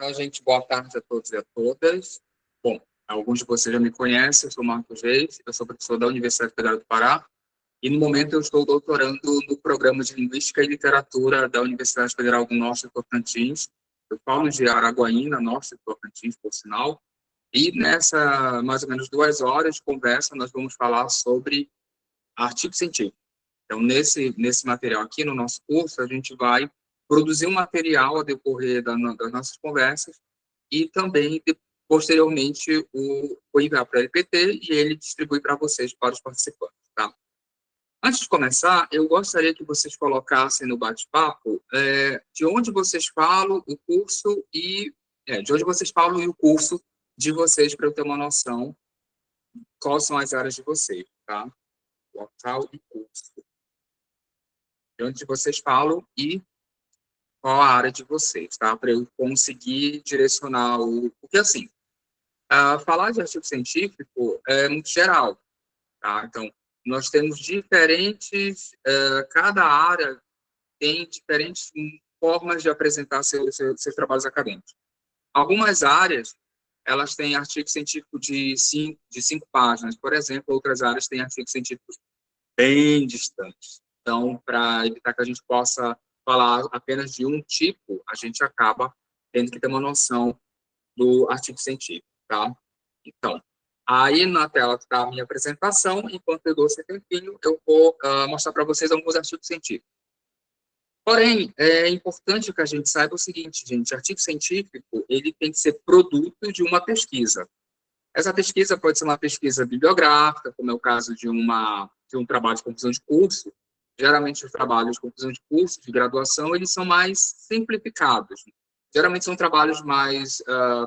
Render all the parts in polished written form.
Então, gente, boa tarde a todos e a todas. Bom, alguns de vocês já me conhecem, eu sou Marcos Reis, eu sou professor da Universidade Federal do Pará, e no momento eu estou doutorando no programa de Linguística e Literatura da Universidade Federal do Norte de Tocantins. Eu falo de Araguaína, Norte de Tocantins, por sinal, e nessa mais ou menos 2 horas de conversa nós vamos falar sobre artigo científico. Então, nesse material aqui, no nosso curso, a gente vai produzir um material a decorrer das nossas conversas e também, posteriormente, o enviar para o LPT e ele distribui para vocês, para os participantes, tá? Antes de começar, eu gostaria que vocês colocassem no bate-papo de onde vocês falam o curso de onde vocês falam e o curso de vocês, para eu ter uma noção quais são as áreas de vocês, tá? Local e curso. De onde vocês falam e qual a área de vocês, tá? Para eu conseguir direcionar o... Porque, assim, falar de artigo científico é muito geral, tá? Então, nós temos diferentes... cada área tem diferentes formas de apresentar seus trabalhos acadêmicos. Algumas áreas, elas têm artigo científico de 5 páginas, por exemplo, outras áreas têm artigos científicos bem distantes. Então, para evitar que a gente possa falar apenas de um tipo, a gente acaba tendo que ter uma noção do artigo científico, tá? Então, aí na tela está a minha apresentação, enquanto eu dou esse tempinho, eu vou mostrar para vocês alguns artigos científicos. Porém, é importante que a gente saiba o seguinte, gente, artigo científico, ele tem que ser produto de uma pesquisa. Essa pesquisa pode ser uma pesquisa bibliográfica, como é o caso de um trabalho de conclusão de curso. Geralmente, os trabalhos de conclusão de curso, de graduação, eles são mais simplificados. Geralmente, são trabalhos mais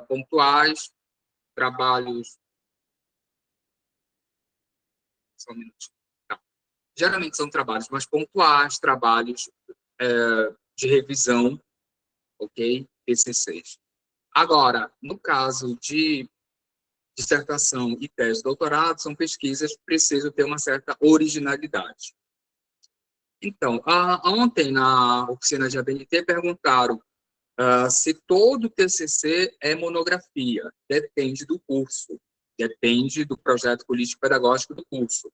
pontuais, trabalhos... Só um minutinho. Tá. Geralmente, são trabalhos mais pontuais, trabalhos de revisão, ok? TCCs. Agora, no caso de dissertação e tese de doutorado, são pesquisas que precisam ter uma certa originalidade. Então, ontem, na oficina de ABNT, perguntaram se todo TCC é monografia. Depende do curso, depende do projeto político-pedagógico do curso.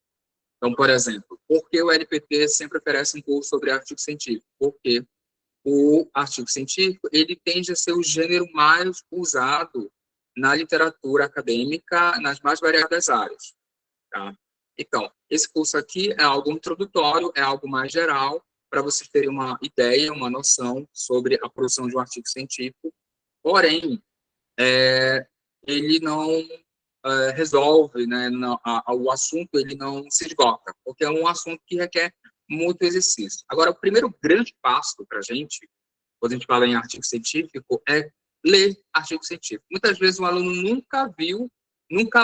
Então, por exemplo, por que o LPT sempre oferece um curso sobre artigo científico? Porque o artigo científico, ele tende a ser o gênero mais usado na literatura acadêmica, nas mais variadas áreas, tá? Então, esse curso aqui é algo introdutório, é algo mais geral, para vocês terem uma ideia, uma noção sobre a produção de um artigo científico, porém, ele não resolve, né, o assunto ele não se esgota, porque é um assunto que requer muito exercício. Agora, o primeiro grande passo para a gente, quando a gente fala em artigo científico, é ler artigo científico. Muitas vezes o aluno nunca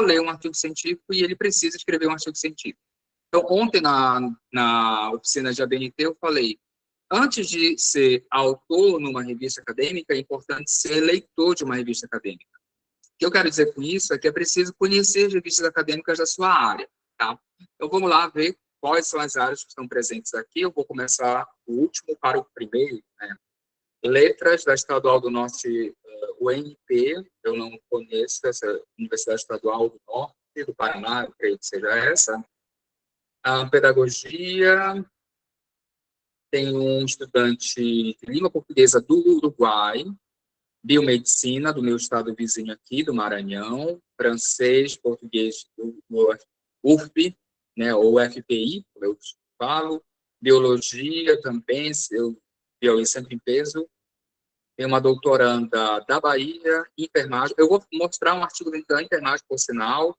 leu um artigo científico e ele precisa escrever um artigo científico. Então, ontem, na oficina de ABNT, eu falei, antes de ser autor numa revista acadêmica, é importante ser leitor de uma revista acadêmica. O que eu quero dizer com isso é que é preciso conhecer as revistas acadêmicas da sua área, tá? Então, vamos lá ver quais são as áreas que estão presentes aqui. Eu vou começar o último para o primeiro, né? Letras da Estadual do Norte, UNP, eu não conheço essa Universidade Estadual do Norte, do Paraná, eu creio que seja essa. A Pedagogia, tem um estudante de língua portuguesa do Uruguai, Biomedicina, do meu estado vizinho aqui, do Maranhão, francês, português do UFP, né, ou FPI, como eu falo, Biologia também, eu sempre em peso. Tem uma doutoranda da Bahia, enfermagem. Eu vou mostrar um artigo da enfermagem, por sinal.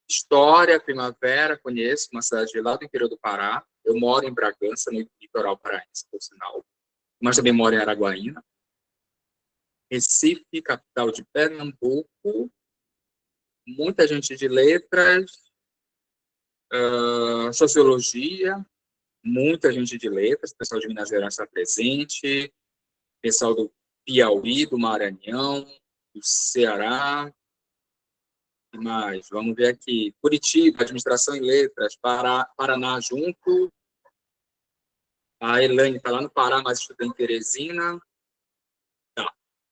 História, Primavera, conheço, uma cidade lá do interior do Pará. Eu moro em Bragança, no litoral paraense, por sinal. Mas também moro em Araguaína. Recife, capital de Pernambuco. Muita gente de letras. Sociologia. Muita gente de letras, pessoal de Minas Gerais está presente, pessoal do Piauí, do Maranhão, do Ceará, e mais, vamos ver aqui, Curitiba, Administração e Letras, Paraná junto, a Elaine está lá no Pará, mas estuda em Teresina,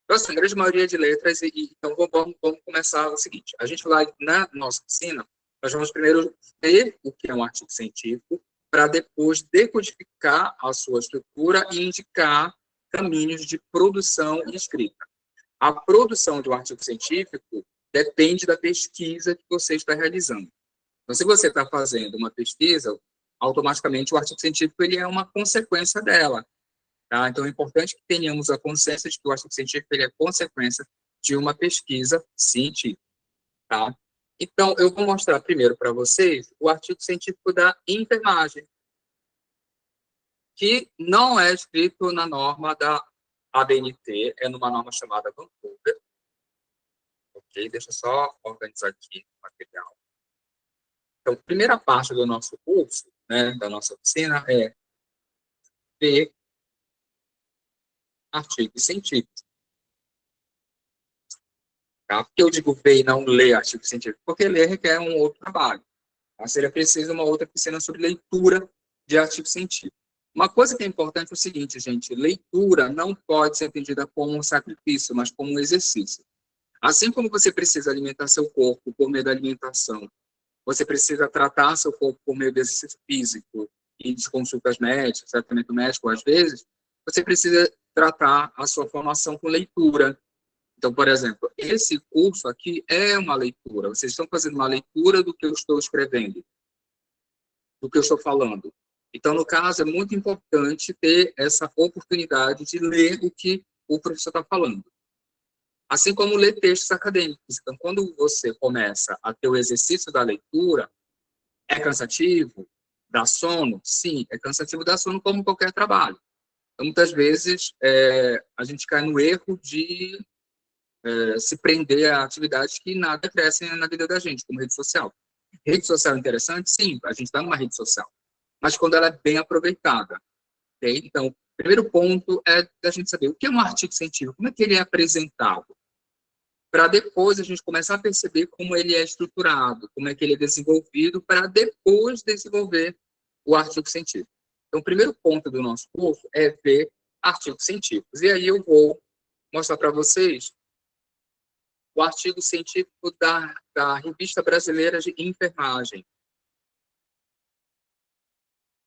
Então, assim, a grande maioria de letras, então vamos começar o seguinte, a gente vai, na nossa oficina, nós vamos primeiro ver o que é um artigo científico, para depois decodificar a sua estrutura e indicar caminhos de produção e escrita. A produção de um artigo científico depende da pesquisa que você está realizando. Então, se você está fazendo uma pesquisa, automaticamente o artigo científico ele é uma consequência dela. Tá? Então, é importante que tenhamos a consciência de que o artigo científico ele é consequência de uma pesquisa científica. Tá? Então, eu vou mostrar primeiro para vocês o artigo científico da enfermagem, que não é escrito na norma da ABNT, é numa norma chamada Vancouver. Ok? Deixa eu só organizar aqui o material. Então, a primeira parte do nosso curso, né, da nossa oficina, é ver artigos científicos. Tá? Por que eu digo ver e não ler artigo científico? Porque ler requer um outro trabalho. Tá? Seria preciso uma outra oficina sobre leitura de artigo científico. Uma coisa que é importante é o seguinte, gente, leitura não pode ser entendida como um sacrifício, mas como um exercício. Assim como você precisa alimentar seu corpo por meio da alimentação, você precisa tratar seu corpo por meio de exercício físico e de consultas médicas, tratamento médico às vezes, você precisa tratar a sua formação com leitura. Então, por exemplo, esse curso aqui é uma leitura. Vocês estão fazendo uma leitura do que eu estou escrevendo, do que eu estou falando. Então, no caso, é muito importante ter essa oportunidade de ler o que o professor está falando. Assim como ler textos acadêmicos. Então, quando você começa a ter o exercício da leitura, é cansativo? Dá sono? Sim, é cansativo, dá sono como qualquer trabalho. Então, muitas vezes, a gente cai no erro de se prender a atividades que nada crescem na vida da gente, como rede social. Rede social é interessante? Sim, a gente está numa rede social. Mas quando ela é bem aproveitada. Okay? Então, o primeiro ponto é da gente saber o que é um artigo científico, como é que ele é apresentado, para depois a gente começar a perceber como ele é estruturado, como é que ele é desenvolvido, para depois desenvolver o artigo científico. Então, o primeiro ponto do nosso curso é ver artigos científicos. E aí eu vou mostrar para vocês o artigo científico da Revista Brasileira de Enfermagem.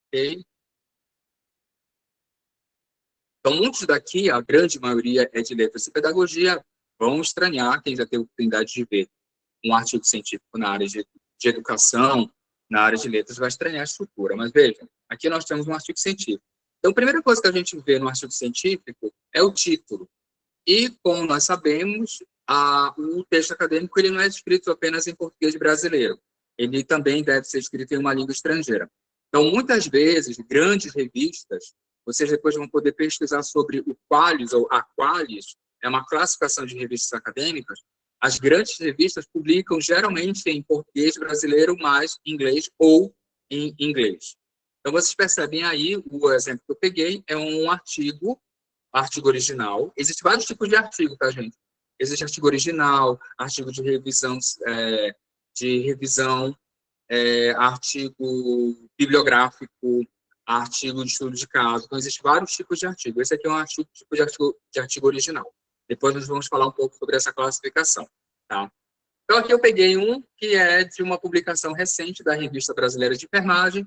Okay? Então, muitos daqui, a grande maioria é de letras e pedagogia, vão estranhar, quem já teve a oportunidade de ver um artigo científico na área de educação, na área de letras, vai estranhar a estrutura. Mas vejam, aqui nós temos um artigo científico. Então, a primeira coisa que a gente vê no artigo científico é o título. E, como nós sabemos, o texto acadêmico ele não é escrito apenas em português brasileiro. Ele também deve ser escrito em uma língua estrangeira. Então, muitas vezes, grandes revistas, vocês depois vão poder pesquisar sobre o Qualis ou Aqualis, é uma classificação de revistas acadêmicas. As grandes revistas publicam geralmente em português brasileiro, mais inglês ou em inglês. Então, vocês percebem aí, o exemplo que eu peguei é um artigo original. Existem vários tipos de artigo, tá, gente? Existe artigo original, artigo de revisão, artigo bibliográfico, artigo de estudo de caso. Então, existem vários tipos de artigo. Esse aqui é um tipo de artigo original. Depois nós vamos falar um pouco sobre essa classificação, tá? Então, aqui eu peguei um que é de uma publicação recente da Revista Brasileira de Enfermagem,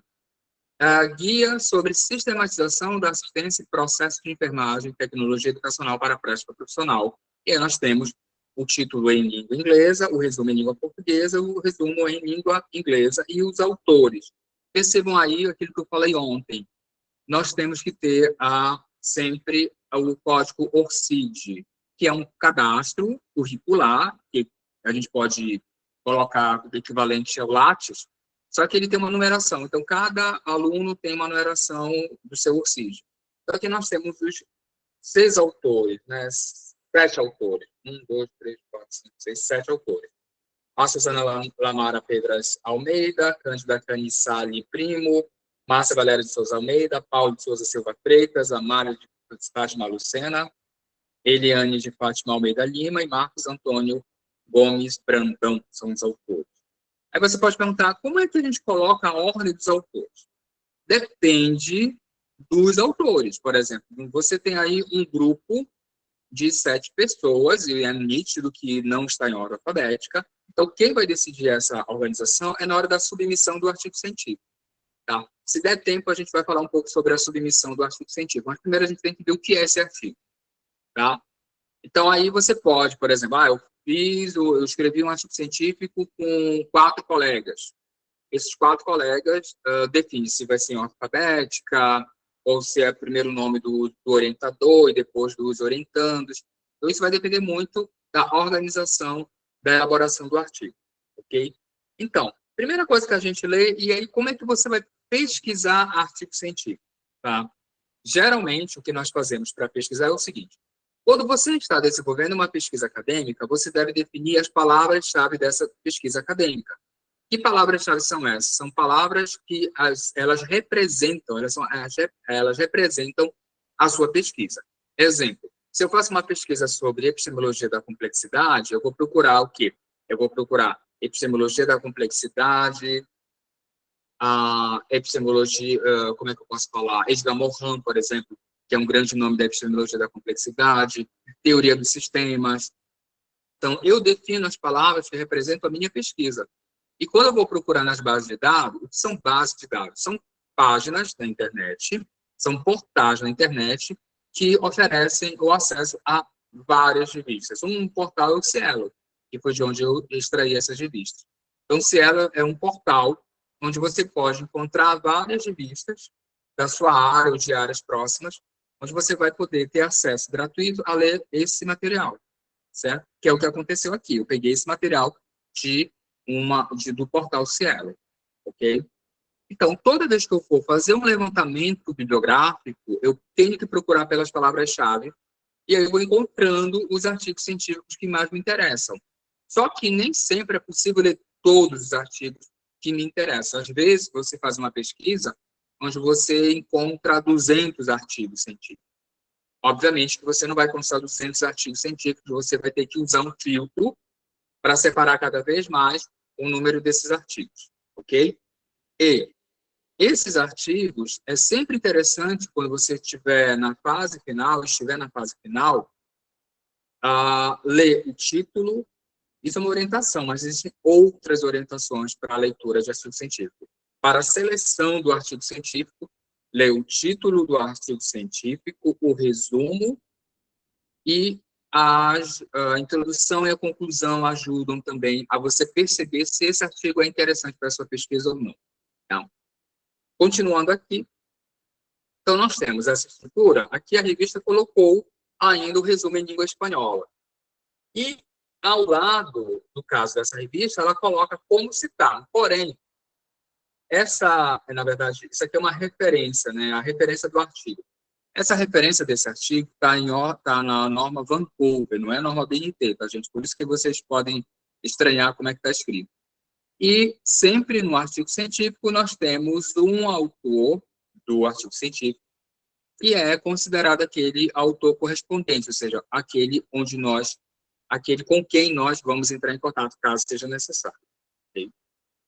Guia sobre Sistematização da Assistência e Processo de Enfermagem e Tecnologia Educacional para a Prática Profissional. E aí nós temos o título em língua inglesa, o resumo em língua portuguesa, o resumo em língua inglesa e os autores. Percebam aí aquilo que eu falei ontem. Nós temos que ter sempre o código ORCID, que é um cadastro curricular, que a gente pode colocar o equivalente ao Lattes, só que ele tem uma numeração. Então, cada aluno tem uma numeração do seu ORCID. Então, aqui nós temos os 6 autores, né? 7 autores. 1, 2, 3, 4, 5, 6, 7 autores. A Susana Lamara Pedras Almeida, Cândida Canissali Primo, Márcia Valéria de Souza Almeida, Paulo de Souza Silva Freitas, Amália de Fátima Lucena, Eliane de Fátima Almeida Lima e Marcos Antônio Gomes Brandão, são os autores. Aí você pode perguntar, como é que a gente coloca a ordem dos autores? Depende dos autores. Por exemplo, você tem aí um grupo de 7 pessoas, e é nítido que não está em ordem alfabética. Então, quem vai decidir essa organização é na hora da submissão do artigo científico. Tá? Se der tempo, a gente vai falar um pouco sobre a submissão do artigo científico. Mas primeiro a gente tem que ver o que é esse artigo. Tá? Então, aí você pode, por exemplo, eu escrevi um artigo científico com 4 colegas. Esses 4 colegas definem se vai ser em ordem alfabética, ou se é primeiro o nome do orientador e depois dos orientandos. Então, isso vai depender muito da organização da elaboração do artigo. Ok? Então, primeira coisa que a gente lê, e aí como é que você vai pesquisar artigo científico? Tá? Geralmente, o que nós fazemos para pesquisar é o seguinte: quando você está desenvolvendo uma pesquisa acadêmica, você deve definir as palavras-chave dessa pesquisa acadêmica. Que palavras-chave são essas? São palavras que elas representam a sua pesquisa. Exemplo, se eu faço uma pesquisa sobre epistemologia da complexidade, eu vou procurar o quê? Eu vou procurar epistemologia da complexidade, a epistemologia, como é que eu posso falar? Edgar Morin, por exemplo, que é um grande nome da epistemologia da complexidade, teoria dos sistemas. Então, eu defino as palavras que representam a minha pesquisa. E quando eu vou procurar nas bases de dados, o que são bases de dados? São páginas da internet, são portais na internet que oferecem o acesso a várias revistas. Um portal é o Cielo, que foi de onde eu extraí essas revistas. Então, o Cielo é um portal onde você pode encontrar várias revistas da sua área ou de áreas próximas, onde você vai poder ter acesso gratuito a ler esse material, certo? Que é o que aconteceu aqui. Eu peguei esse material do portal Cielo, ok? Então, toda vez que eu for fazer um levantamento bibliográfico, eu tenho que procurar pelas palavras-chave, e aí eu vou encontrando os artigos científicos que mais me interessam. Só que nem sempre é possível ler todos os artigos que me interessam. Às vezes, você faz uma pesquisa onde você encontra 200 artigos científicos. Obviamente que você não vai encontrar 200 artigos científicos, você vai ter que usar um filtro para separar cada vez mais o número desses artigos, ok? E esses artigos, é sempre interessante, quando você estiver na fase final, ler o título. Isso é uma orientação, mas existem outras orientações para a leitura de artigo científico. Para a seleção do artigo científico, ler o título do artigo científico, o resumo, e a introdução e a conclusão ajudam também a você perceber se esse artigo é interessante para a sua pesquisa ou não. Então, continuando aqui, então nós temos essa estrutura. Aqui a revista colocou ainda o resumo em língua espanhola. E, ao lado, no caso dessa revista, ela coloca como citar. Porém, na verdade, isso aqui é uma referência, né? A referência do artigo. Essa referência desse artigo está na norma Vancouver, não é a norma BNT, tá, gente? Por isso que vocês podem estranhar como é que está escrito. E sempre no artigo científico nós temos um autor do artigo científico, que é considerado aquele autor correspondente, ou seja, aquele com quem nós vamos entrar em contato, caso seja necessário. Okay?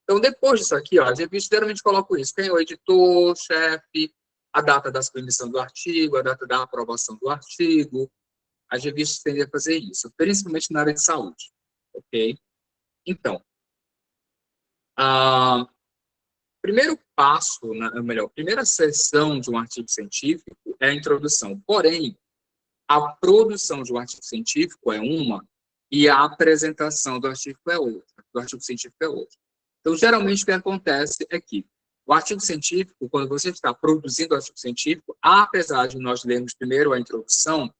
Então, depois disso aqui, as revistas geralmente colocam isso. Quem é o editor, chefe, a data da submissão do artigo, a data da aprovação do artigo. As revistas tendem a fazer isso, principalmente na área de saúde. Ok? Então, primeiro passo, primeira seção de um artigo científico é a introdução. Porém, a produção de um artigo científico é uma e a apresentação do artigo é outra, do artigo científico é outra. Então, geralmente, o que acontece é que o artigo científico, quando você está produzindo o artigo científico, apesar de nós lermos primeiro a introdução,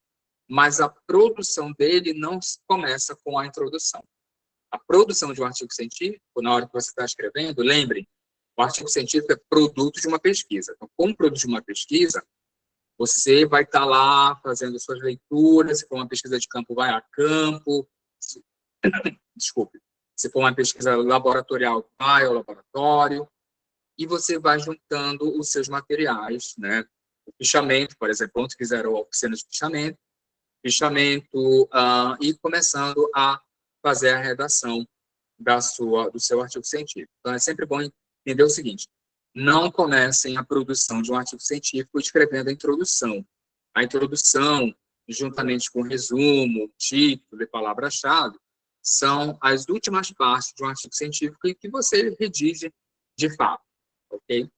mas a produção dele não começa com a introdução. A produção de um artigo científico, na hora que você está escrevendo, lembrem, o artigo científico é produto de uma pesquisa. Então, como produto de uma pesquisa, você vai estar lá fazendo suas leituras, se for uma pesquisa de campo, vai a campo, desculpe, se for uma pesquisa laboratorial, vai ao laboratório, e você vai juntando os seus materiais, né? O fichamento, por exemplo, onde fizeram a oficina de fichamento, e começando a fazer a redação do seu artigo científico. Então, é sempre bom entender o seguinte: não comecem a produção de um artigo científico escrevendo a introdução. A introdução juntamente com resumo, título e palavra-chave, são as últimas partes de um artigo científico em que você redige de fato, ok?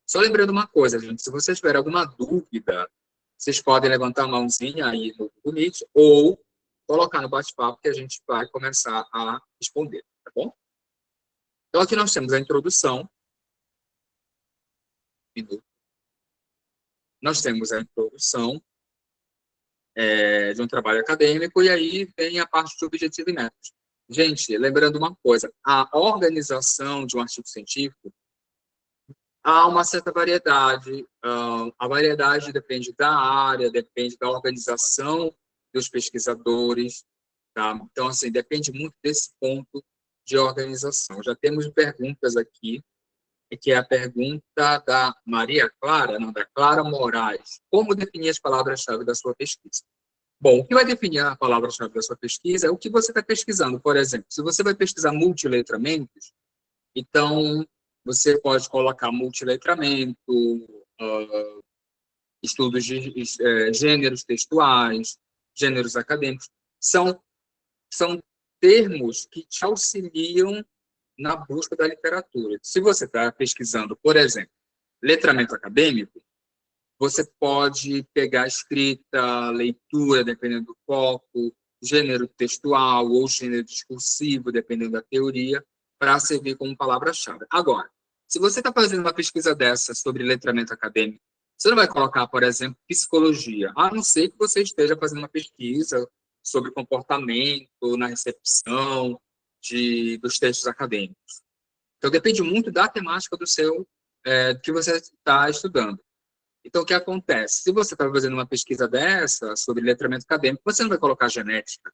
Só lembrando uma coisa, gente, se vocês tiverem alguma dúvida, vocês podem levantar a mãozinha aí no Google Meet ou colocar no bate-papo que a gente vai começar a responder, tá bom? Então, aqui nós temos a introdução. Nós temos a introdução de um trabalho acadêmico, e aí vem a parte de objetivo e métodos. Gente, lembrando uma coisa, a organização de um artigo científico, há uma certa variedade. A variedade depende da área, depende da organização dos pesquisadores, tá? Então, assim, depende muito desse ponto de organização. Já temos perguntas aqui, que é a pergunta da Maria Clara, não, da Clara Moraes. Como definir as palavras-chave da sua pesquisa? Bom, o que vai definir a palavra-chave da sua pesquisa é o que você está pesquisando. Por exemplo, se você vai pesquisar multiletramentos, então você pode colocar multiletramento, estudos de gêneros textuais, gêneros acadêmicos. São termos que te auxiliam na busca da literatura. Se você está pesquisando, por exemplo, letramento acadêmico, você pode pegar escrita, leitura, dependendo do foco, gênero textual ou gênero discursivo, dependendo da teoria, para servir como palavra-chave. Agora, se você está fazendo uma pesquisa dessa sobre letramento acadêmico, você não vai colocar, por exemplo, psicologia, a não ser que você esteja fazendo uma pesquisa sobre comportamento na recepção dos textos acadêmicos. Então, depende muito da temática que você está estudando. Então, o que acontece? Se você está fazendo uma pesquisa dessa sobre letramento acadêmico, você não vai colocar genética,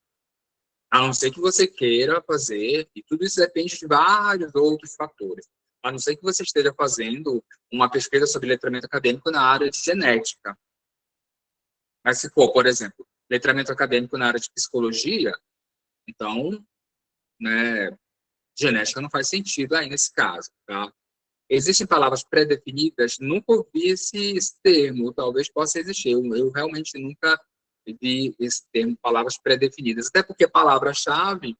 a não ser que você queira fazer, e tudo isso depende de vários outros fatores, a não ser que você esteja fazendo uma pesquisa sobre letramento acadêmico na área de genética. Mas se for, por exemplo, letramento acadêmico na área de psicologia, então, né, genética não faz sentido aí nesse caso, tá? Existem palavras pré-definidas? Nunca ouvi esse termo, talvez possa existir. Eu realmente nunca vi esse termo, palavras pré-definidas. Até porque a palavra-chave,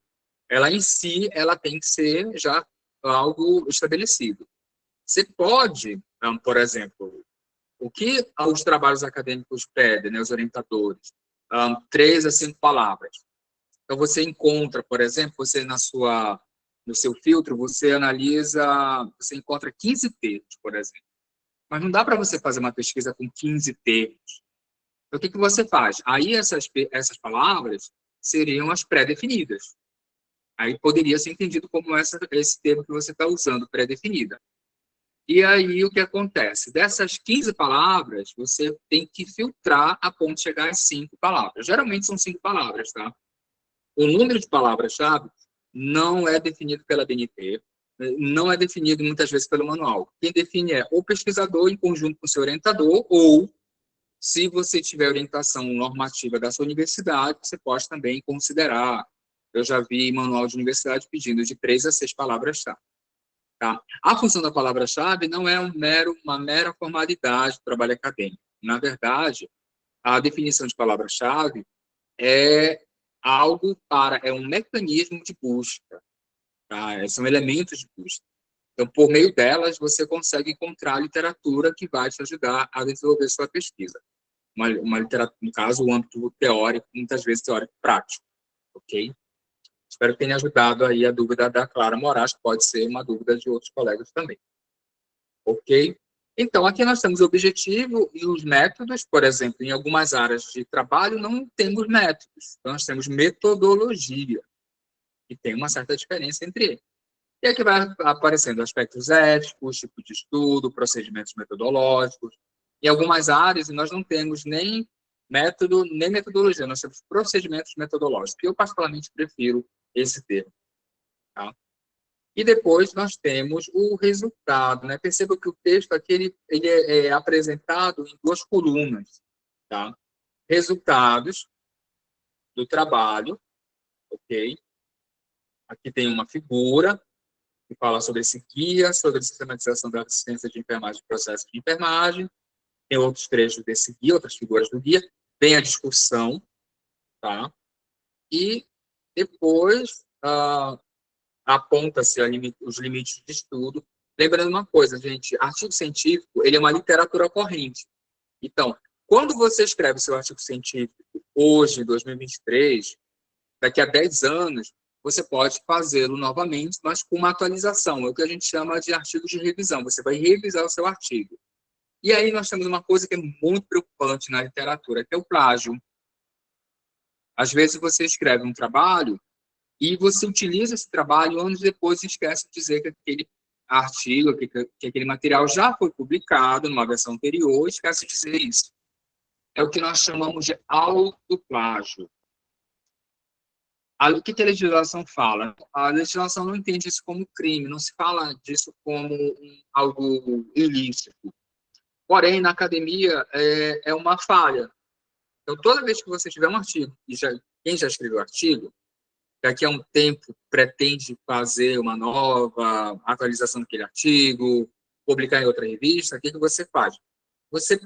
ela em si, ela tem que ser já algo estabelecido. Você pode, por exemplo, o que os trabalhos acadêmicos pedem, né, os orientadores? 3 a 5 palavras. Então, você encontra, por exemplo, no seu filtro, você encontra 15 termos, por exemplo. Mas não dá para você fazer uma pesquisa com 15 termos. Então, o que você faz? Aí, essas palavras seriam as pré-definidas. Aí, poderia ser entendido como esse termo que você está usando, pré-definida. E aí, o que acontece? Dessas 15 palavras, você tem que filtrar a ponto de chegar às 5 palavras. Geralmente, são 5 palavras, tá? O número de palavras-chave não é definido pela BNT, não é definido muitas vezes pelo manual. Quem define é o pesquisador em conjunto com o seu orientador, ou, se você tiver orientação normativa da sua universidade, você pode também considerar. Eu já vi manual de universidade pedindo de 3 a 6 palavras-chave. Tá? A função da palavra-chave não é uma mera formalidade do trabalho acadêmico. Na verdade, a definição de palavra-chave é um mecanismo de busca, tá? São elementos de busca. Então, por meio delas, você consegue encontrar literatura que vai te ajudar a desenvolver sua pesquisa. Uma literatura, no caso, o âmbito teórico, muitas vezes teórico prático, ok? Espero que tenha ajudado aí a dúvida da Clara Moraes, que pode ser uma dúvida de outros colegas também. Ok? Então, aqui nós temos o objetivo e os métodos. Por exemplo, em algumas áreas de trabalho não temos métodos, então nós temos metodologia, e tem uma certa diferença entre eles. E aqui vai aparecendo aspectos éticos, tipo de estudo, procedimentos metodológicos. Em algumas áreas, nós não temos nem método, nem metodologia, nós temos procedimentos metodológicos, que eu particularmente prefiro esse termo. Tá? E depois nós temos o resultado, né? Perceba que o texto aqui ele é apresentado em 2 colunas, tá? Resultados do trabalho, ok? Aqui tem uma figura que fala sobre esse guia, sobre a sistematização da assistência de enfermagem e processo de enfermagem. Tem outros trechos desse guia, outras figuras do guia. Tem a discussão, tá? E depois aponta-se os limites de estudo. Lembrando uma coisa, gente, artigo científico, ele é uma literatura corrente. Então, quando você escreve seu artigo científico hoje, em 2023, daqui a 10 anos, você pode fazê-lo novamente, mas com uma atualização. É o que a gente chama de artigo de revisão. Você vai revisar o seu artigo. E aí nós temos uma coisa que é muito preocupante na literatura, que é o plágio. Às vezes você escreve um trabalho e você utiliza esse trabalho anos depois e esquece de dizer que aquele artigo, que aquele material já foi publicado numa versão anterior, esquece de dizer isso. É o que nós chamamos de autoplágio. O que a legislação fala? A legislação não entende isso como crime, não se fala disso como algo ilícito. Porém, na academia, é uma falha. Então, toda vez que você tiver um artigo, e quem já escreveu o artigo, daqui a um tempo pretende fazer uma nova atualização daquele artigo, publicar em outra revista, o que você faz? Você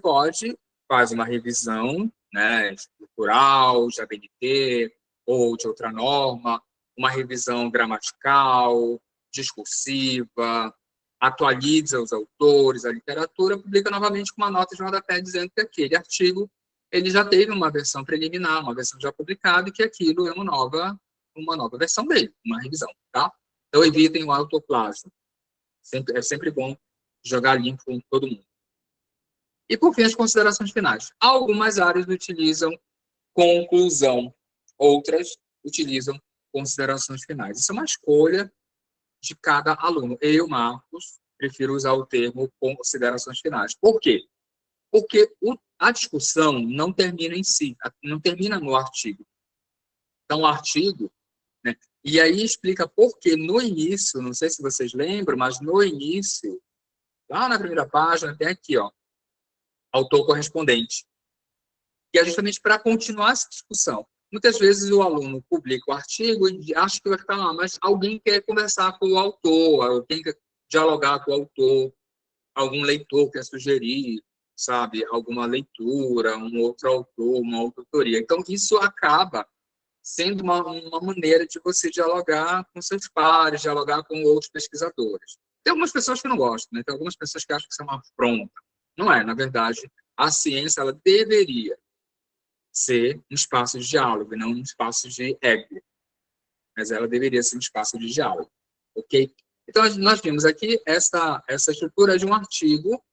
faz uma revisão, né, estrutural, de ABNT, ou de outra norma, uma revisão gramatical, discursiva, atualiza os autores, a literatura, publica novamente com uma nota de rodapé dizendo que aquele artigo ele já teve uma versão preliminar, uma versão já publicada, e que aquilo é uma nova versão dele, uma revisão, tá? Então, evitem o autoplasma. É sempre bom jogar limpo com todo mundo. E, por fim, as considerações finais. Algumas áreas utilizam conclusão, outras utilizam considerações finais. Isso é uma escolha de cada aluno. Eu, Marcos, prefiro usar o termo considerações finais. Por quê? Porque a discussão não termina em si, não termina no artigo. Então, o artigo, né? E aí explica por que no início, não sei se vocês lembram, mas no início, lá na primeira página, tem aqui, ó, autor correspondente, que é justamente para continuar essa discussão. Muitas vezes o aluno publica o artigo e acha que vai ficar lá, mas alguém quer conversar com o autor, alguém quer dialogar com o autor, algum leitor quer sugerir, sabe, alguma leitura, um outro autor, uma outra autoria. Então, isso acaba sendo uma maneira de você dialogar com seus pares, dialogar com outros pesquisadores. Tem algumas pessoas que não gostam, né? Tem algumas pessoas que acham que isso é uma afronta. Não é, na verdade, a ciência ela deveria ser um espaço de diálogo, não um espaço de ego, mas ela deveria ser um espaço de diálogo, ok? Então, nós vimos aqui essa estrutura de um artigo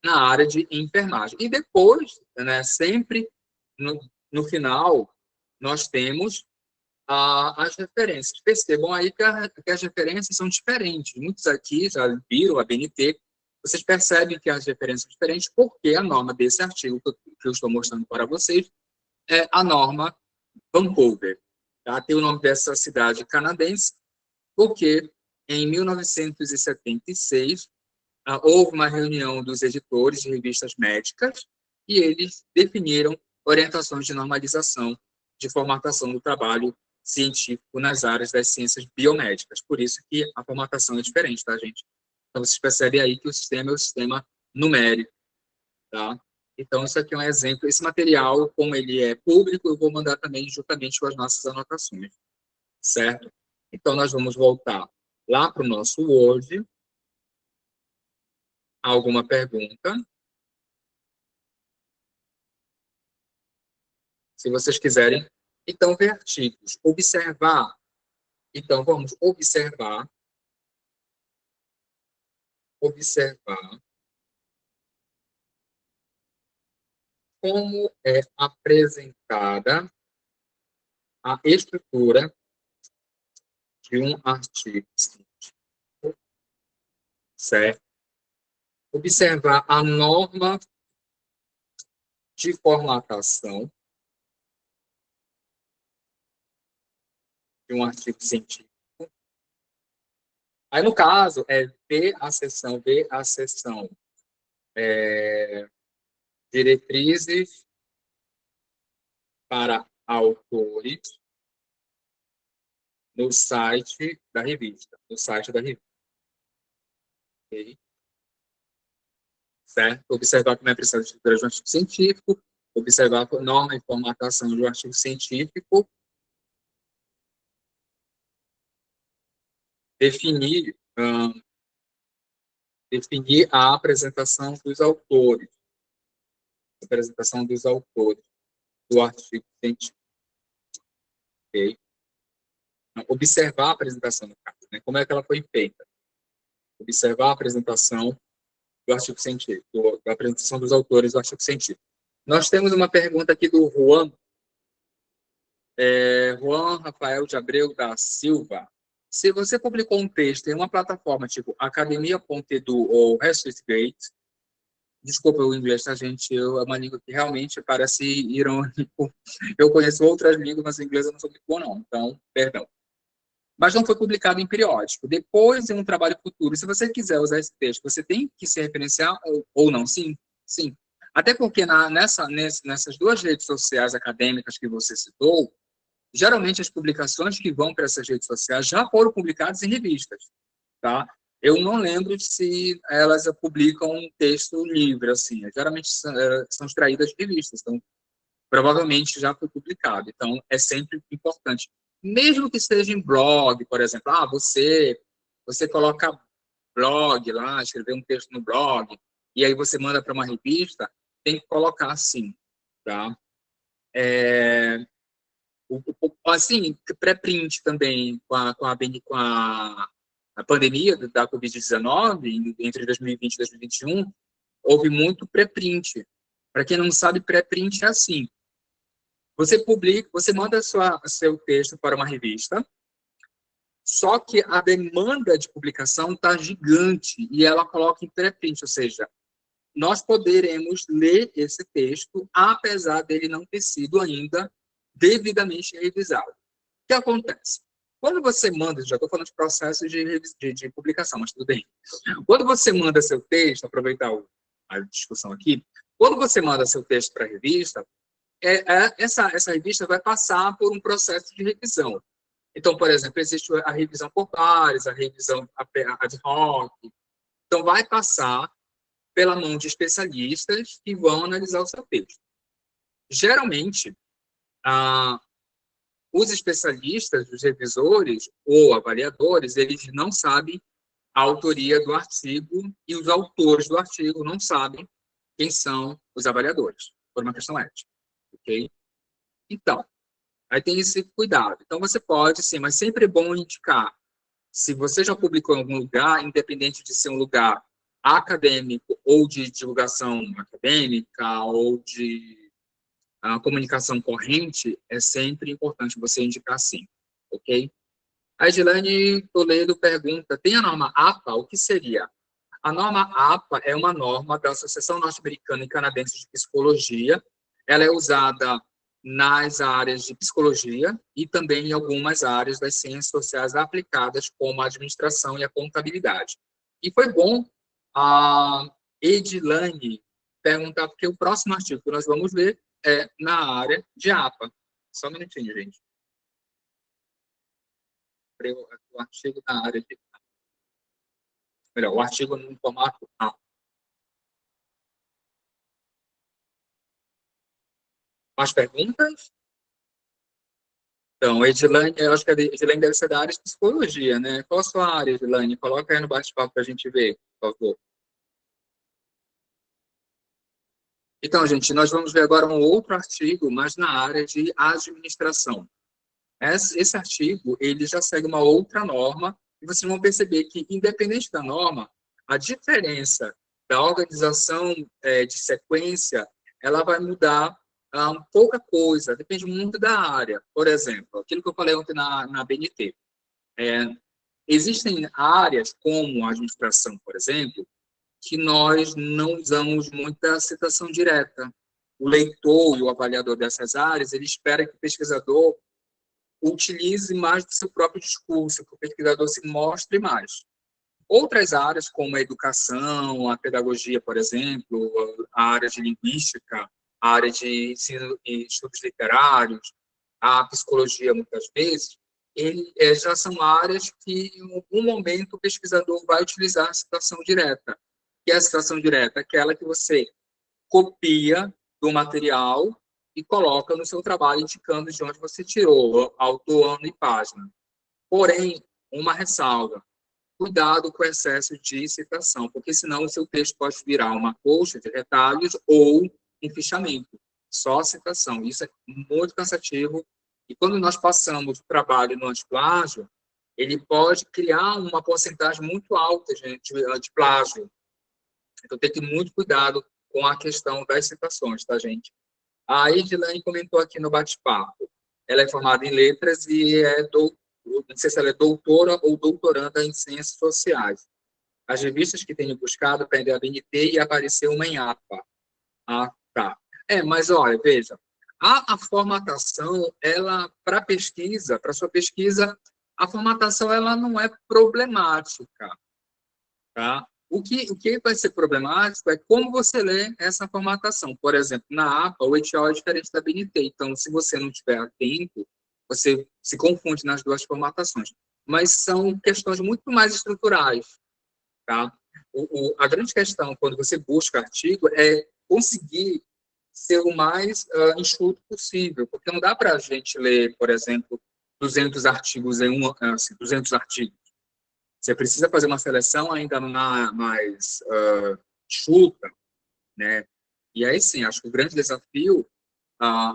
na área de enfermagem. E depois, né, sempre no final, nós temos as referências. Percebam aí que as referências são diferentes. Muitos aqui já viram a BNT. Vocês percebem que as referências são diferentes porque a norma desse artigo que eu estou mostrando para vocês é a norma Vancouver. Tá? Tem o nome dessa cidade canadense porque em 1976 houve uma reunião dos editores de revistas médicas e eles definiram orientações de normalização de formatação do trabalho científico nas áreas das ciências biomédicas. Por isso que a formatação é diferente, tá, gente? Então, vocês percebem aí que o sistema é o sistema numérico, tá? Então, isso aqui é um exemplo. Esse material, como ele é público, eu vou mandar também juntamente com as nossas anotações, certo? Então, nós vamos voltar lá para o nosso Word. Alguma pergunta? Se vocês quiserem, então, ver artigos. Observar. Então, vamos observar como é apresentada a estrutura de um artigo científico, certo? Observar a norma de formatação de um artigo científico. Aí, no caso, ver a seção diretrizes para autores no site da revista, okay? Certo? Observar como é preciso de estrutura de um artigo científico, observar a norma e formatação do artigo científico, definir a apresentação dos autores, do artigo científico, ok? Observar a apresentação, no caso, né? Como é que ela foi feita? Observar a apresentação do artigo científico, da apresentação dos autores do artigo científico. Nós temos uma pergunta aqui do Juan Rafael de Abreu da Silva. Se você publicou um texto em uma plataforma tipo academia.edu ou ResearchGate, desculpa o inglês, tá, gente? É uma língua que realmente parece irônico. Eu conheço outras línguas, mas o inglês eu não sou muito bom, não. Então, perdão. Mas não foi publicado em periódico. Depois, em um trabalho futuro, se você quiser usar esse texto, você tem que se referenciar ou não? Sim, sim. Até porque nessas duas redes sociais acadêmicas que você citou, geralmente as publicações que vão para essas redes sociais já foram publicadas em revistas, tá? Eu não lembro se elas publicam um texto livre, assim. Geralmente são extraídas de revistas, então provavelmente já foi publicado. Então, é sempre importante. Mesmo que seja em blog, por exemplo, você coloca blog lá, escrever um texto no blog, e aí você manda para uma revista, tem que colocar assim, tá? Assim, pré-print também, com a pandemia da Covid-19, entre 2020 e 2021, houve muito pré-print. Para quem não sabe, pré-print é assim: você publica, você manda seu texto para uma revista, só que a demanda de publicação está gigante e ela coloca em pré-print, ou seja, nós poderemos ler esse texto, apesar dele não ter sido ainda devidamente revisado. O que acontece? Quando você manda, já estou falando de processo de publicação, mas tudo bem. Quando você manda seu texto, aproveitar a discussão aqui, quando você manda seu texto para a revista, essa revista vai passar por um processo de revisão. Então, por exemplo, existe a revisão por pares, a revisão ad hoc. Então, vai passar pela mão de especialistas que vão analisar o seu texto. Geralmente, os especialistas, os revisores ou avaliadores, eles não sabem a autoria do artigo e os autores do artigo não sabem quem são os avaliadores, por uma questão ética, ok? Então, aí tem esse cuidado. Então, você pode, sim, mas sempre é bom indicar. Se você já publicou em algum lugar, independente de ser um lugar acadêmico ou de divulgação acadêmica ou de comunicação corrente, é sempre importante você indicar sim, ok? A Edilane Toledo pergunta, tem a norma APA? O que seria? A norma APA é uma norma da Associação Norte-Americana e Canadense de Psicologia. Ela é usada nas áreas de psicologia e também em algumas áreas das ciências sociais aplicadas, como a administração e a contabilidade. E foi bom a Edilane perguntar, porque o próximo artigo que nós vamos ver é na área de APA. Só um minutinho, gente. O artigo na área de... Melhor, o artigo no formato APA. Mais perguntas? Então, Edilane, eu acho que a Edilane deve ser da área de psicologia, né? Qual a sua área, Edilane? Coloca aí no bate-papo para a gente ver, por favor. Então, gente, nós vamos ver agora um outro artigo, mas na área de administração. Esse artigo, ele já segue uma outra norma, e vocês vão perceber que, independente da norma, a diferença da organização de sequência, ela vai mudar pouca coisa, depende muito da área. Por exemplo, aquilo que eu falei ontem na BNT. Existem áreas, como a administração, por exemplo, que nós não usamos muita citação direta. O leitor e o avaliador dessas áreas, ele espera que o pesquisador utilize mais do seu próprio discurso, que o pesquisador se mostre mais. Outras áreas, como a educação, a pedagogia, por exemplo, a área de linguística, a área de ensino e estudos literários, a psicologia, muitas vezes, já são áreas que, em algum momento, o pesquisador vai utilizar a citação direta. Que é a citação direta? Aquela que você copia do material e coloca no seu trabalho, indicando de onde você tirou, autor, ano e página. Porém, uma ressalva: cuidado com o excesso de citação, porque senão o seu texto pode virar uma coxa de retalhos ou um fichamento, só citação. Isso é muito cansativo, e quando nós passamos o trabalho no antiplágio, ele pode criar uma porcentagem muito alta de plágio. Então, tem que ter muito cuidado com a questão das citações, tá, gente? A Edilane comentou aqui no bate-papo. Ela é formada em letras e não sei se ela é doutora ou doutoranda em ciências sociais. As revistas que tenho buscado pedem a BNT e apareceu uma em APA. Ah, tá. Mas olha, veja, a formatação, ela, para pesquisa, para sua pesquisa, a formatação, ela não é problemática, tá? O que vai ser problemático é como você lê essa formatação. Por exemplo, na APA, o ETO é diferente da BNT. Então, se você não tiver tempo, você se confunde nas duas formatações. Mas são questões muito mais estruturais, tá? A grande questão, quando você busca artigo, é conseguir ser o mais enxuto possível, porque não dá para a gente ler, por exemplo, 200 artigos em 200 artigos. Você precisa fazer uma seleção ainda mais enxuta, né? E aí, sim, acho que o grande desafio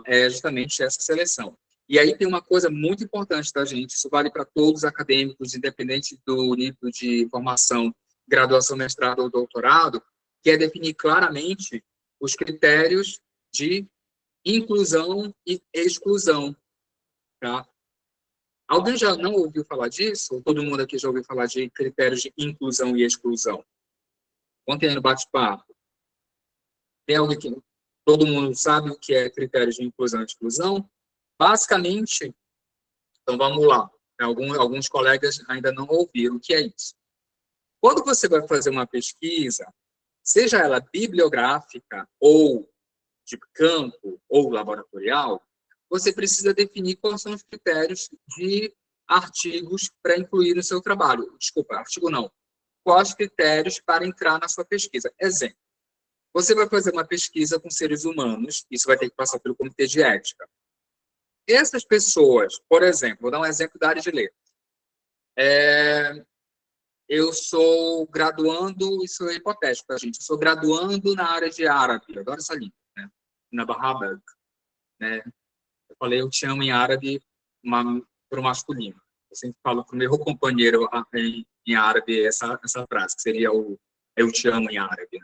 é justamente essa seleção. E aí tem uma coisa muito importante, tá, gente? Isso vale para todos os acadêmicos, independente do nível de formação, graduação, mestrado ou doutorado, que é definir claramente os critérios de inclusão e exclusão, tá? Alguém já não ouviu falar disso? Ou todo mundo aqui já ouviu falar de critérios de inclusão e exclusão? Ontem no bate-papo. Tem alguém que todo mundo sabe o que é critério de inclusão e exclusão? Basicamente, então vamos lá. Alguns colegas ainda não ouviram o que é isso. Quando você vai fazer uma pesquisa, seja ela bibliográfica ou de campo ou laboratorial, você precisa definir quais são os critérios de artigos para incluir no seu trabalho. Desculpa, artigo não. Quais critérios para entrar na sua pesquisa? Exemplo. Você vai fazer uma pesquisa com seres humanos, isso vai ter que passar pelo comitê de ética. Essas pessoas, por exemplo, vou dar um exemplo da área de letras. Eu sou graduando, isso é hipotético, tá, gente? Eu sou graduando na área de árabe, eu adoro essa língua, né? Na Barrabag, né? Eu falei, eu te amo em árabe para o masculino. Eu sempre falo para o meu companheiro em árabe essa frase, que seria o eu te amo em árabe.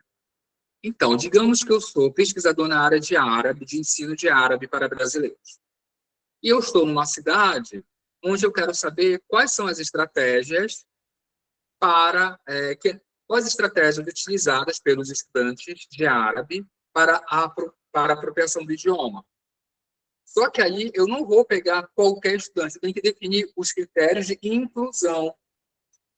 Então, digamos que eu sou pesquisador na área de árabe, de ensino de árabe para brasileiros. E eu estou numa cidade onde eu quero saber quais são as estratégias quais estratégias utilizadas pelos estudantes de árabe para a apropriação do idioma. Só que aí eu não vou pegar qualquer estudante, eu tenho que definir os critérios de inclusão.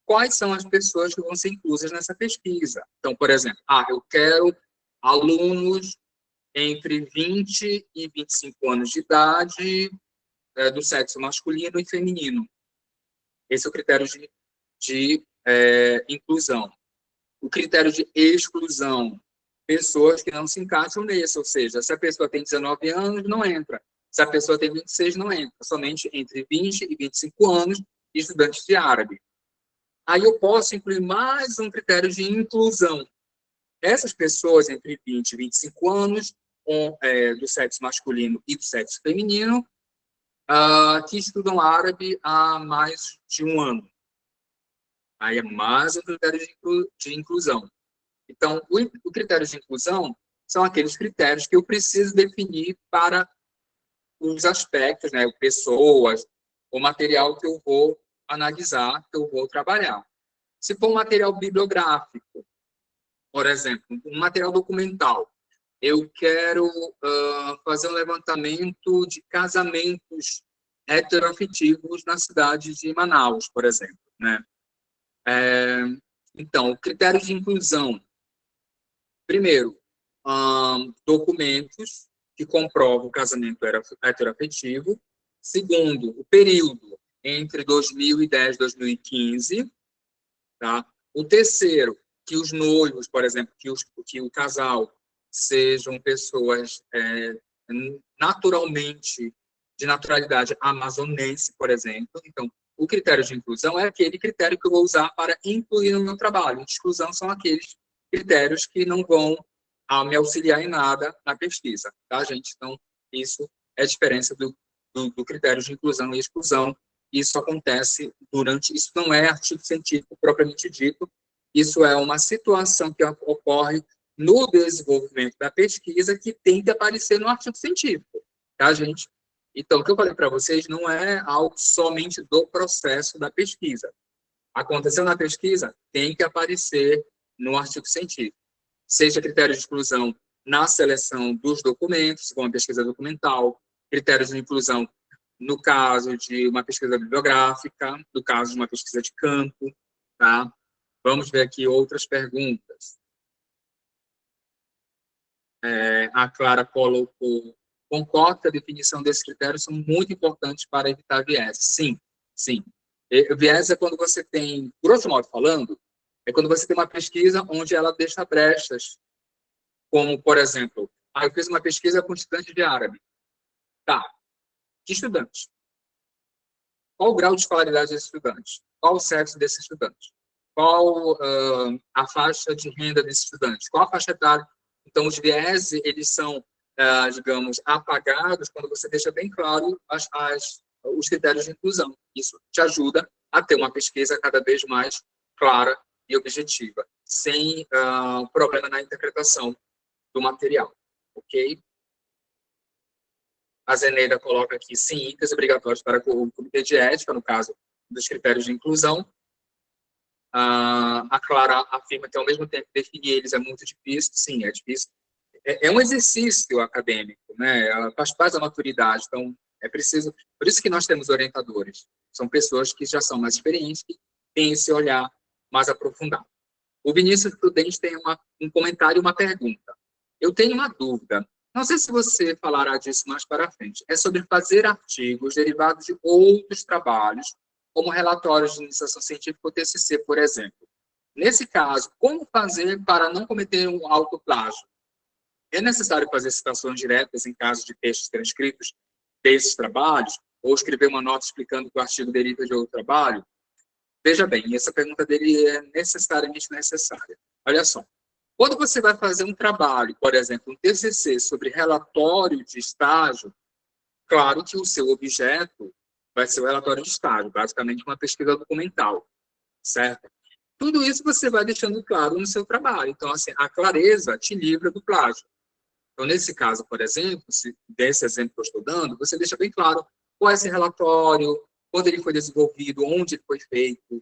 Quais são as pessoas que vão ser inclusas nessa pesquisa? Então, por exemplo, eu quero alunos entre 20 e 25 anos de idade, do sexo masculino e feminino. Esse é o critério de inclusão. O critério de exclusão, pessoas que não se encaixam nesse, ou seja, se a pessoa tem 19 anos, não entra. Se a pessoa tem 26, não entra. Somente entre 20 e 25 anos, estudantes de árabe. Aí eu posso incluir mais um critério de inclusão. Essas pessoas entre 20 e 25 anos, do sexo masculino e do sexo feminino, que estudam árabe há mais de um ano. Aí é mais um critério de inclusão. Então, o critério de inclusão são aqueles critérios que eu preciso definir para os aspectos, né, pessoas, o material que eu vou analisar, que eu vou trabalhar. Se for um material bibliográfico, por exemplo, um material documental, eu quero fazer um levantamento de casamentos heteroafetivos na cidade de Manaus, por exemplo, né? Então, critérios de inclusão. Primeiro, documentos que comprovam o casamento heteroafetivo. Segundo, o período entre 2010 e 2015. Tá? O terceiro, que os noivos, por exemplo, que o casal sejam pessoas naturalmente, de naturalidade amazonense, por exemplo. Então, o critério de inclusão é aquele critério que eu vou usar para incluir no meu trabalho. De exclusão são aqueles critérios que não vão me auxiliar em nada na pesquisa, tá, gente? Então, isso é a diferença do critério de inclusão e exclusão. Isso acontece isso não é artigo científico propriamente dito, isso é uma situação que ocorre no desenvolvimento da pesquisa que tem que aparecer no artigo científico, tá, gente? Então, o que eu falei para vocês não é algo somente do processo da pesquisa. Aconteceu na pesquisa, tem que aparecer no artigo científico. Seja critério de exclusão na seleção dos documentos, como a pesquisa documental, critérios de inclusão no caso de uma pesquisa bibliográfica, no caso de uma pesquisa de campo, tá? Vamos ver aqui outras perguntas. A Clara colocou: concordo que a definição desses critérios são muito importantes para evitar viés. Sim, sim. Viés é quando você tem, grosso modo falando, é quando você tem uma pesquisa onde ela deixa brechas, como, por exemplo, eu fiz uma pesquisa com estudantes de árabe. Tá, que estudantes? Qual o grau de escolaridade desses estudantes? Qual o sexo desses estudantes? Qual a faixa de renda desses estudantes? Qual a faixa etária? Então, os viés, eles são, digamos, apagados quando você deixa bem claro os critérios de inclusão. Isso te ajuda a ter uma pesquisa cada vez mais clara e objetiva, sem problema na interpretação do material, ok? A Zeneida coloca aqui, sim, itens obrigatórios para o comitê de ética, no caso dos critérios de inclusão. A Clara afirma que, ao mesmo tempo, definir eles é muito difícil. Sim, é difícil. É um exercício acadêmico, né? Faz parte da maturidade, então é preciso... Por isso que nós temos orientadores. São pessoas que já são mais experientes, que têm esse olhar mais aprofundado. O Vinícius Prudente tem um comentário e uma pergunta. Eu tenho uma dúvida. Não sei se você falará disso mais para frente. É sobre fazer artigos derivados de outros trabalhos, como relatórios de iniciação científica ou TCC, por exemplo. Nesse caso, como fazer para não cometer um autoplágio? É necessário fazer citações diretas em caso de textos transcritos desses trabalhos, ou escrever uma nota explicando que o artigo deriva de outro trabalho? Veja bem, essa pergunta dele é necessariamente necessária. Olha só. Quando você vai fazer um trabalho, por exemplo, um TCC sobre relatório de estágio, claro que o seu objeto vai ser o relatório de estágio, basicamente uma pesquisa documental, certo? Tudo isso você vai deixando claro no seu trabalho. Então, assim, a clareza te livra do plágio. Então, nesse caso, por exemplo, desse exemplo que eu estou dando, você deixa bem claro qual é esse relatório, quando ele foi desenvolvido, onde ele foi feito,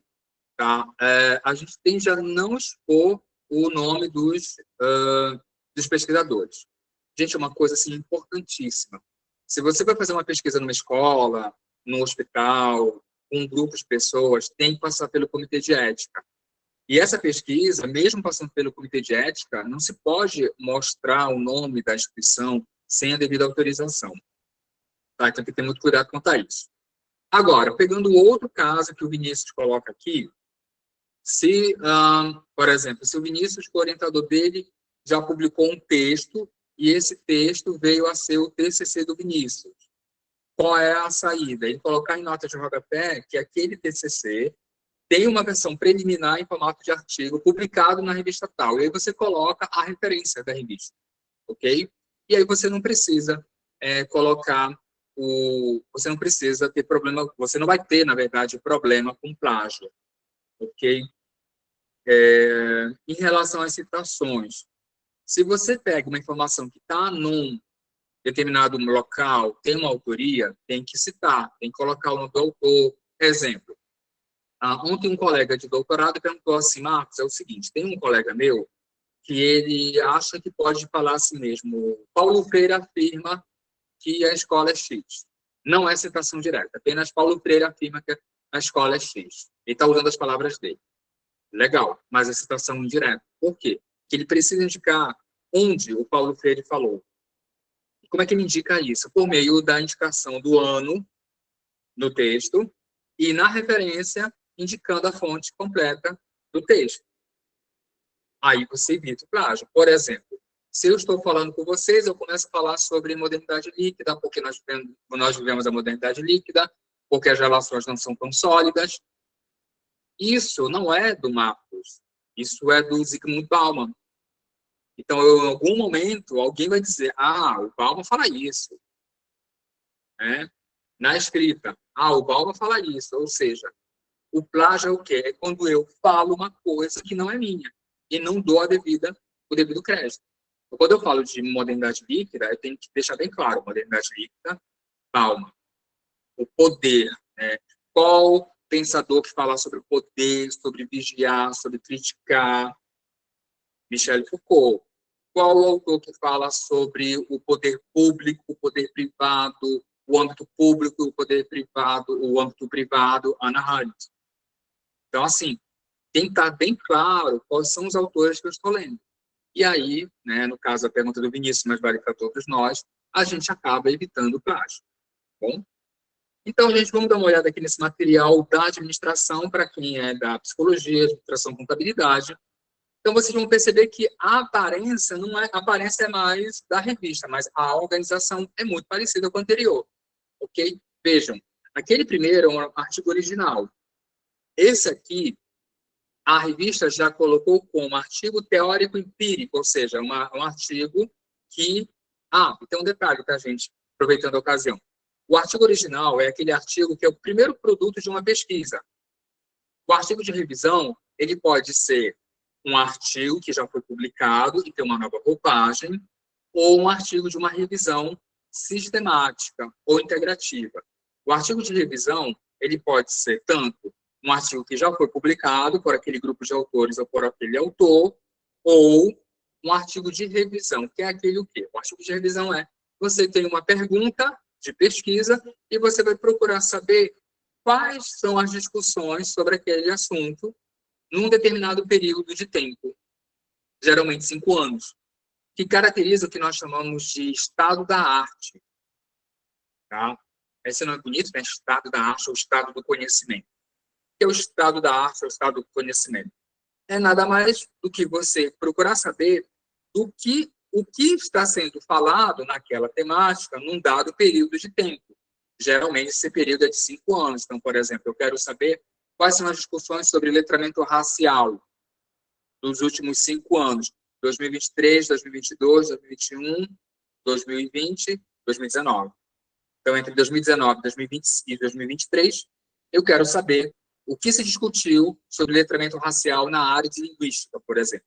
tá? A gente tende a não expor o nome dos pesquisadores. Gente, é uma coisa assim, importantíssima. Se você vai fazer uma pesquisa numa escola, num hospital, com um grupo de pessoas, tem que passar pelo comitê de ética. E essa pesquisa, mesmo passando pelo comitê de ética, não se pode mostrar o nome da instituição sem a devida autorização. Tá? Então, tem que ter muito cuidado quanto a isso. Agora, pegando o outro caso que o Vinícius coloca aqui, se, por exemplo, se o Vinícius, o orientador dele, já publicou um texto e esse texto veio a ser o TCC do Vinícius, qual é a saída? Ele colocar em nota de rodapé que aquele TCC tem uma versão preliminar em formato de artigo publicado na revista tal. E aí você coloca a referência da revista, ok? E aí você não precisa você não precisa ter problema, você não vai ter, na verdade, problema com plágio, ok? Em relação às citações, se você pega uma informação que está num determinado local, tem uma autoria, tem que citar, tem que colocar o nome do autor. Exemplo, ontem um colega de doutorado perguntou assim: Marcos, é o seguinte, tem um colega meu que ele acha que pode falar assim mesmo, Paulo Freire afirma que a escola é X. Não é citação direta, apenas Paulo Freire afirma que a escola é X. Ele está usando as palavras dele. Legal, mas a citação indireta. Por quê? Porque ele precisa indicar onde o Paulo Freire falou. Como é que ele indica isso? Por meio da indicação do ano no texto e, na referência, indicando a fonte completa do texto. Aí você evita o plágio. Por exemplo, Se eu estou falando com vocês, eu começo a falar sobre modernidade líquida, porque nós vivemos a modernidade líquida, porque as relações não são tão sólidas. Isso não é do Marcos, isso é do Zygmunt Bauman. Então, em algum momento, alguém vai dizer, o Bauman fala isso. Né? Na escrita, o Bauman fala isso. Ou seja, o plágio é o quê? É quando eu falo uma coisa que não é minha e não dou o devido crédito. Então, quando eu falo de modernidade líquida, eu tenho que deixar bem claro, modernidade líquida, Bauman. O poder, né? Qual pensador que fala sobre o poder, sobre vigiar, sobre criticar? Michel Foucault. Qual autor que fala sobre o poder público, o poder privado, o âmbito público, o poder privado, o âmbito privado? Hannah Arendt. Então, assim, tem que estar bem claro quais são os autores que eu estou lendo. E aí, né, no caso, a pergunta do Vinícius, mas vale para todos nós, a gente acaba evitando o plágio. Bom? Então, gente, vamos dar uma olhada aqui nesse material da administração, para quem é da psicologia, administração, contabilidade. Então, vocês vão perceber que a aparência a aparência é mais da revista, mas a organização é muito parecida com a anterior, ok? Vejam, aquele primeiro é um artigo original. Esse aqui, a revista já colocou como artigo teórico empírico, ou seja, um artigo que... e tem um detalhe, tá, gente? Aproveitando a ocasião. O artigo original é aquele artigo que é o primeiro produto de uma pesquisa. O artigo de revisão, ele pode ser um artigo que já foi publicado e tem uma nova roupagem, ou um artigo de uma revisão sistemática ou integrativa. O artigo de revisão, ele pode ser tanto um artigo que já foi publicado por aquele grupo de autores ou por aquele autor, ou um artigo de revisão, que é aquele o quê? O artigo de revisão é, você tem uma pergunta de pesquisa e você vai procurar saber quais são as discussões sobre aquele assunto num determinado período de tempo, geralmente 5 anos, que caracteriza o que nós chamamos de estado da arte. Tá? Esse nome é bonito, né? Estado da arte ou estado do conhecimento. O que é o estado da arte ou estado do conhecimento? É nada mais do que você procurar saber o que está sendo falado naquela temática num dado período de tempo. Geralmente, esse período é de 5 anos. Então, por exemplo, eu quero saber quais são as discussões sobre letramento racial dos últimos 5 anos, 2023, 2022, 2021, 2020, 2019. Então, entre 2019, 2020 e 2023, eu quero saber o que se discutiu sobre letramento racial na área de linguística, por exemplo.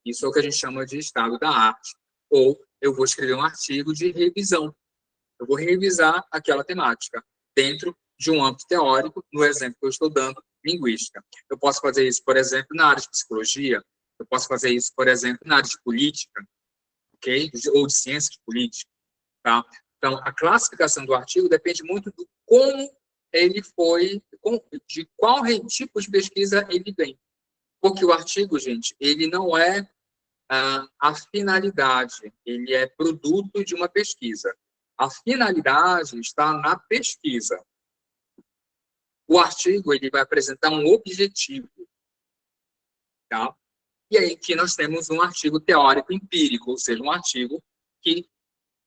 Isso é o que a gente chama de estado da arte. Ou eu vou escrever um artigo de revisão. Eu vou revisar aquela temática dentro de um âmbito teórico, no exemplo que eu estou dando, linguística. Eu posso fazer isso, por exemplo, na área de psicologia, eu posso fazer isso, por exemplo, na área de política, ok? Ou de ciências políticas, tá? Então, a classificação do artigo depende muito do como ele foi, de qual tipo de pesquisa ele vem. Porque o artigo, gente, ele não é a finalidade, ele é produto de uma pesquisa. A finalidade está na pesquisa. O artigo ele vai apresentar um objetivo. Tá? E aí que nós temos um artigo teórico empírico, ou seja, um artigo que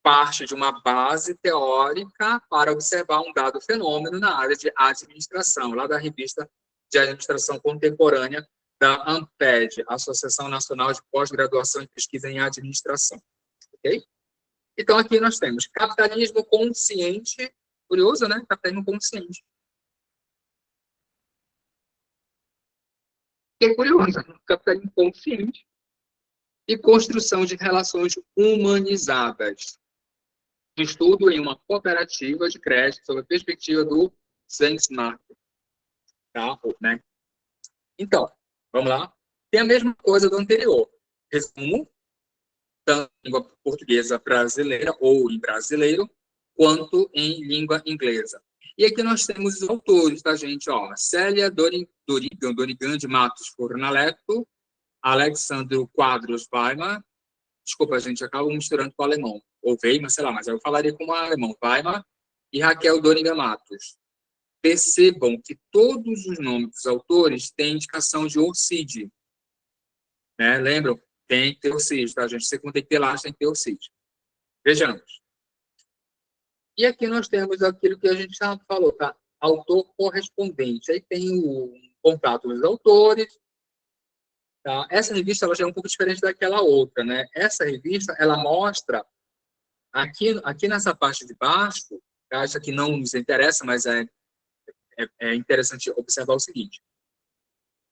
parte de uma base teórica para observar um dado fenômeno na área de administração, lá da revista de Administração Contemporânea da ANPED, Associação Nacional de Pós-Graduação e Pesquisa em Administração. Ok? Então, aqui nós temos capitalismo consciente, curioso, né? Capitalismo consciente. Que é curioso, capitalismo consciente e construção de relações humanizadas. Estudo em uma cooperativa de crédito sob a perspectiva do Sensmark. Tá? Né? Então, vamos lá. Tem a mesma coisa do anterior. Resumo, tanto em língua portuguesa brasileira ou em brasileiro, quanto em língua inglesa. E aqui nós temos os autores, tá, gente? Ó, Célia Dorigan de Matos Fornaleto, Alexandro Quadros Weimar, desculpa, gente, acabo misturando com o alemão, ou Weimar, sei lá, mas eu falaria como alemão, Weimar, e Raquel Dorigan Matos. Percebam que todos os nomes dos autores têm indicação de Orcide. Né? Lembram? Tem que ter o CIS, tá, gente? Você, quando tem que ter lá, tem que ter o CIS. Vejamos. E aqui nós temos aquilo que a gente já falou, tá? Autor correspondente. Aí tem o contato dos autores. Tá? Essa revista ela já é um pouco diferente daquela outra, né? Essa revista, ela mostra, aqui nessa parte de baixo, tá? Isso aqui não nos interessa, mas é interessante observar o seguinte.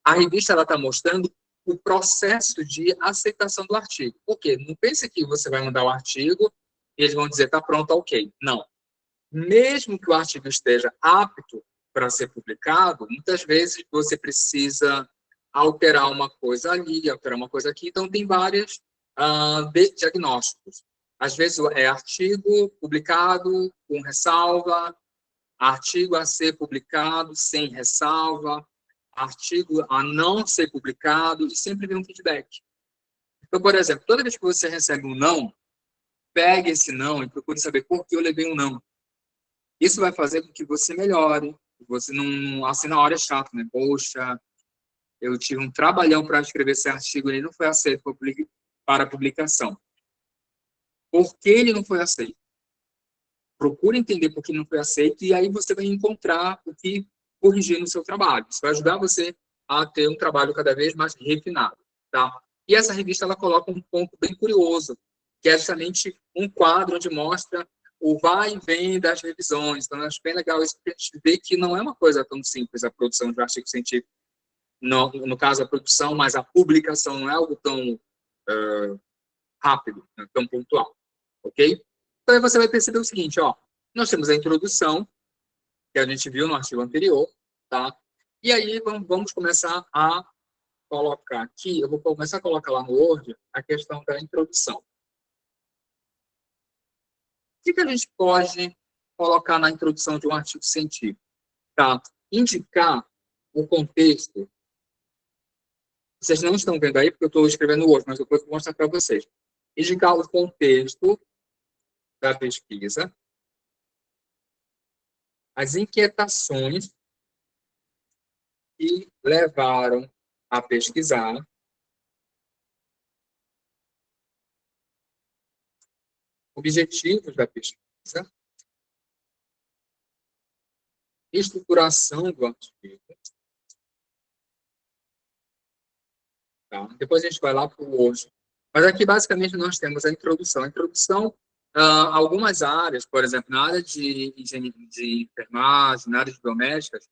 A revista está mostrando o processo de aceitação do artigo. Por quê? Não pense que você vai mandar o artigo e eles vão dizer, está pronto, ok. Não. Mesmo que o artigo esteja apto para ser publicado, muitas vezes você precisa alterar uma coisa ali, alterar uma coisa aqui. Então, tem vários diagnósticos. Às vezes, é artigo publicado com ressalva, artigo a ser publicado sem ressalva, artigo a não ser publicado, e sempre vem um feedback. Então, por exemplo, toda vez que você recebe um não, pegue esse não e procure saber por que eu levei um não. Isso vai fazer com que você melhore. Você não, assim, na hora é chato, né? Poxa, eu tive um trabalhão para escrever esse artigo e ele não foi aceito para publicação. Por que ele não foi aceito? Procure entender por que não foi aceito e aí você vai encontrar o que corrigir no seu trabalho. Isso vai ajudar você a ter um trabalho cada vez mais refinado, tá? E essa revista, ela coloca um ponto bem curioso, que é justamente um quadro onde mostra o vai e vem das revisões. Então, eu acho bem legal isso, porque a gente vê que não é uma coisa tão simples a produção de um artigo científico. No caso, a produção, mas a publicação não é algo tão rápido, né, tão pontual, ok? Então, aí você vai perceber o seguinte, ó, nós temos a introdução, que a gente viu no artigo anterior, tá? E aí, vamos começar a colocar aqui, eu vou começar a colocar lá no Word a questão da introdução. O que a gente pode colocar na introdução de um artigo científico? Tá? Indicar o contexto. Vocês não estão vendo aí, porque eu estou escrevendo hoje, mas depois eu vou mostrar para vocês. Indicar o contexto da pesquisa, as inquietações que levaram a pesquisar, objetivos da pesquisa, estruturação do artigo. Tá? Depois a gente vai lá para o hoje. Mas aqui, basicamente, nós temos a introdução. A introdução, algumas áreas, por exemplo, na área de enfermagem, na área de domésticas,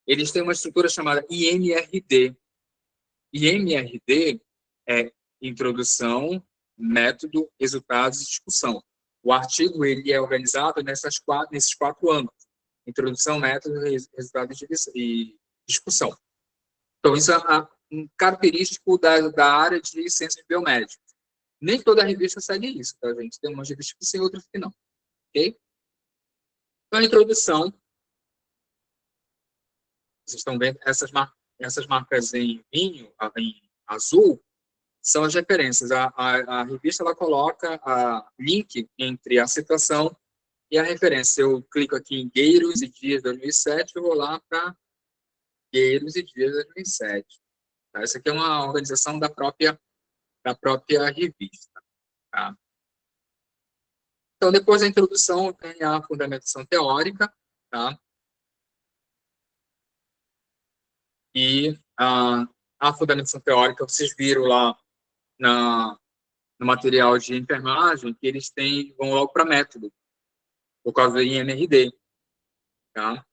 eles têm uma estrutura chamada IMRD. IMRD é Introdução, Método, Resultados e Discussão. O artigo ele é organizado nesses 4 âmbitos: introdução, método, resultado e discussão. Então, isso é um característico da área de ciências biomédicas. Nem toda revista segue isso, tá, gente? Tem umas revistas que sim, outras que não. Ok? Então, a introdução, vocês estão vendo essas marcas em vinho, em azul, são as referências. A revista ela coloca link entre a citação e a referência. Eu clico aqui em Gueiros e Dias 2007, eu vou lá para Gueiros e Dias 2007. Tá? Essa aqui é uma organização da própria revista. Tá? Então, depois da introdução, tem a fundamentação teórica, tá? E a fundamentação teórica, vocês viram lá no material de enfermagem, que eles vão logo para método, por causa do IMRD, tá?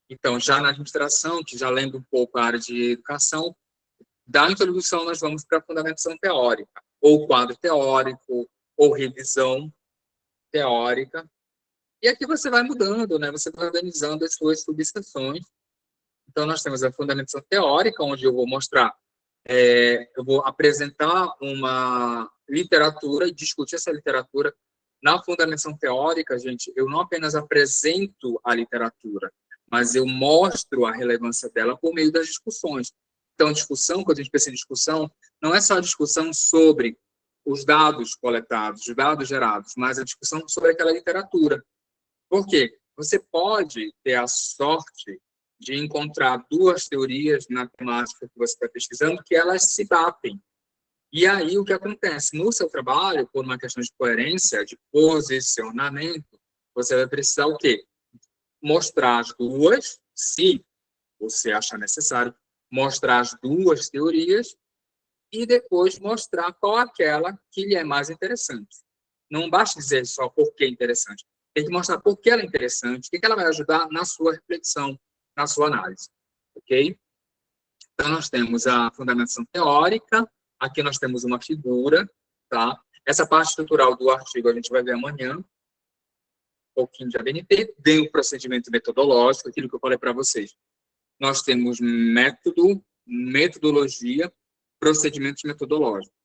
Então, já na administração, que já lembra um pouco a área de educação, da introdução nós vamos para a fundamentação teórica, ou quadro teórico, ou revisão teórica. E aqui você vai mudando, né? Você vai organizando as suas subseções. Então, nós temos a fundamentação teórica, onde eu vou mostrar, eu vou apresentar uma literatura e discutir essa literatura. Na fundamentação teórica, gente, eu não apenas apresento a literatura, mas eu mostro a relevância dela por meio das discussões. Então, discussão, quando a gente pensa em discussão, não é só a discussão sobre os dados coletados, os dados gerados, mas a discussão sobre aquela literatura. Por quê? Você pode ter a sorte de encontrar 2 teorias na temática que você está pesquisando que elas se batem. E aí, o que acontece? No seu trabalho, por uma questão de coerência, de posicionamento, você vai precisar o quê? Mostrar as duas, se você achar necessário, mostrar as duas teorias e depois mostrar qual aquela que lhe é mais interessante. Não basta dizer só por que é interessante. Tem que mostrar por que ela é interessante, o que ela vai ajudar na sua reflexão, na sua análise. Ok? Então, nós temos a fundamentação teórica, aqui nós temos uma figura, tá? Essa parte estrutural do artigo a gente vai ver amanhã, um pouquinho de ABNT, tem o procedimento metodológico, aquilo que eu falei para vocês. Nós temos método, metodologia, procedimentos metodológicos.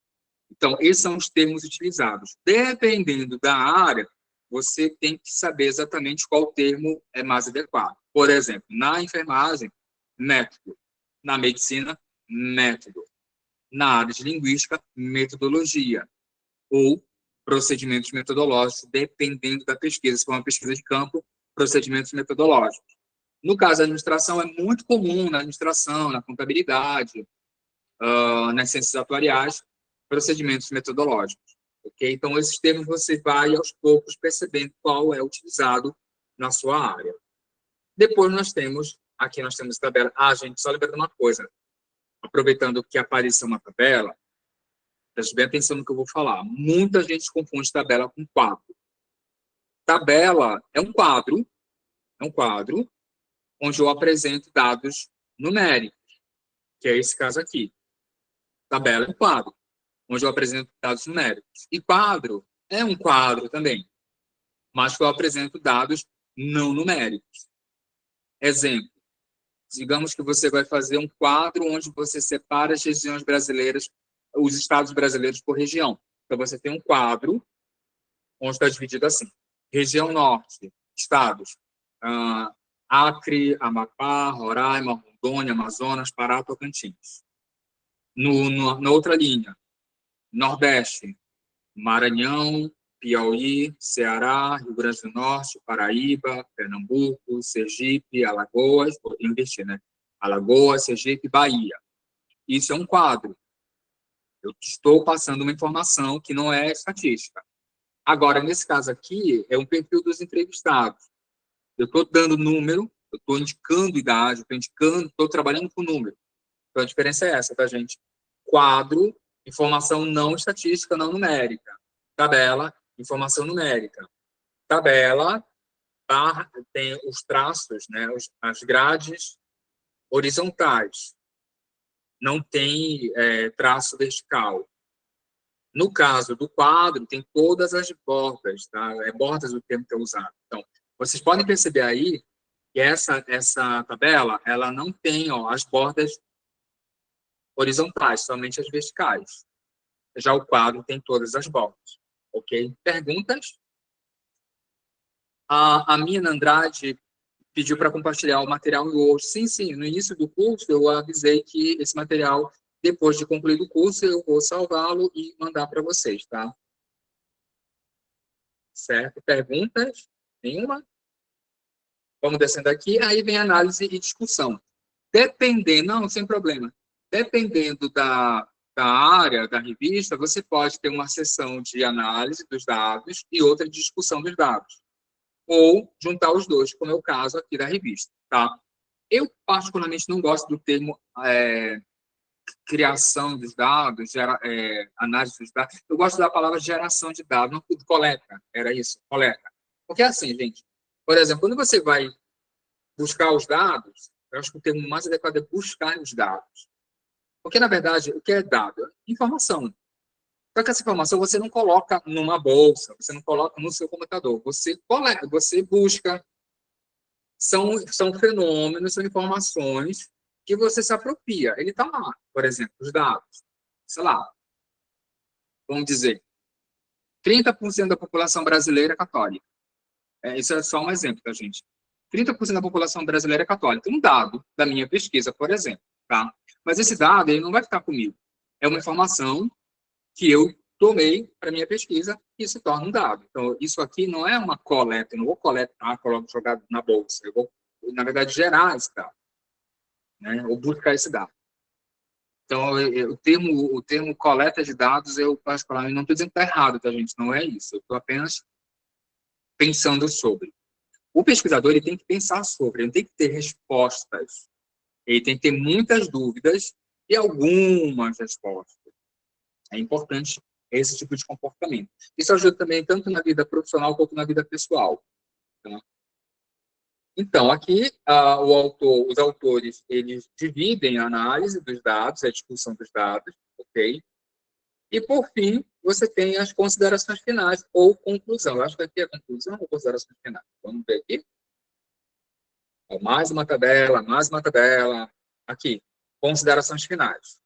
Então, esses são os termos utilizados. Dependendo da área, você tem que saber exatamente qual termo é mais adequado. Por exemplo, na enfermagem, método. Na medicina, método. Na área de linguística, metodologia. Ou procedimentos metodológicos, dependendo da pesquisa. Se for uma pesquisa de campo, procedimentos metodológicos. No caso da administração, é muito comum na administração, na contabilidade, nas ciências atuariais, procedimentos metodológicos. Ok? Então, esses termos você vai, aos poucos, percebendo qual é utilizado na sua área. Depois, aqui nós temos tabela. Gente, só lembrando uma coisa. Aproveitando que apareceu uma tabela, preste bem atenção no que eu vou falar. Muita gente confunde tabela com quadro. Tabela é um quadro onde eu apresento dados numéricos, que é esse caso aqui. Tabela é um quadro, onde eu apresento dados numéricos. E quadro é um quadro também, mas que eu apresento dados não numéricos. Exemplo, digamos que você vai fazer um quadro onde você separa as regiões brasileiras, os estados brasileiros por região. Então, você tem um quadro onde está dividido assim. Região Norte, estados, Acre, Amapá, Roraima, Rondônia, Amazonas, Pará, Tocantins. Na outra linha, Nordeste, Maranhão, Piauí, Ceará, Rio Grande do Norte, Paraíba, Pernambuco, Sergipe, Alagoas, vou invertir, né? Alagoas, Sergipe, Bahia. Isso é um quadro. Eu estou passando uma informação que não é estatística. Agora, nesse caso aqui, é um perfil dos entrevistados. Eu estou dando número, eu estou indicando idade, estou trabalhando com número. Então, a diferença é essa, tá, gente? Quadro, informação não estatística, não numérica. Tabela, informação numérica. Tabela, tem os traços, né, as grades horizontais. Não tem traço vertical. No caso do quadro, tem todas as bordas, tá? É bordas o termo que é usado. Então, vocês podem perceber aí que essa tabela, ela não tem as bordas horizontais, somente as verticais. Já o quadro tem todas as bordas. Ok? Perguntas? A Mina Andrade pediu para compartilhar o material hoje. Sim, no início do curso eu avisei que esse material, depois de concluir o curso, eu vou salvá-lo e mandar para vocês, tá? Certo? Perguntas? Nenhuma? Vamos descendo aqui, aí vem análise e discussão. Dependendo, não, sem problema. Dependendo da área, da revista, você pode ter uma sessão de análise dos dados e outra de discussão dos dados. Ou juntar os dois, como é o caso aqui da revista, tá? Eu, particularmente, não gosto do termo criação dos dados, análise dos dados. Eu gosto da palavra geração de dados, não coleta, era isso, coleta. Porque assim, gente, por exemplo, quando você vai buscar os dados, eu acho que o termo mais adequado é buscar os dados. Porque, na verdade, o que é dado? Informação. Só que essa informação você não coloca numa bolsa, você não coloca no seu computador, você coleta, você busca. São fenômenos, são informações que você se apropria. Ele está lá, por exemplo, os dados. Sei lá, vamos dizer, 30% da população brasileira é católica. Isso é só um exemplo, tá, gente? 30% da população brasileira é católica. Um dado da minha pesquisa, por exemplo, tá? Mas esse dado, ele não vai ficar comigo. É uma informação que eu tomei para minha pesquisa e se torna um dado. Então, isso aqui não é uma coleta, eu não vou coletar, coloco jogado na bolsa. Eu vou, na verdade, gerar esse dado, né? Ou buscar esse dado. Então, o termo coleta de dados, eu particularmente não estou dizendo que está errado, tá, gente? Não é isso. Eu estou apenas pensando sobre. O pesquisador ele tem que pensar sobre, ele tem que ter respostas, ele tem que ter muitas dúvidas e algumas respostas. É importante esse tipo de comportamento. Isso ajuda também tanto na vida profissional quanto na vida pessoal. Tá? Então, aqui, os autores, eles dividem a análise dos dados, a discussão dos dados, ok? E, por fim, você tem as considerações finais ou conclusão. Eu acho que aqui é conclusão ou considerações finais. Vamos ver aqui. Mais uma tabela, mais uma tabela. Aqui, considerações finais.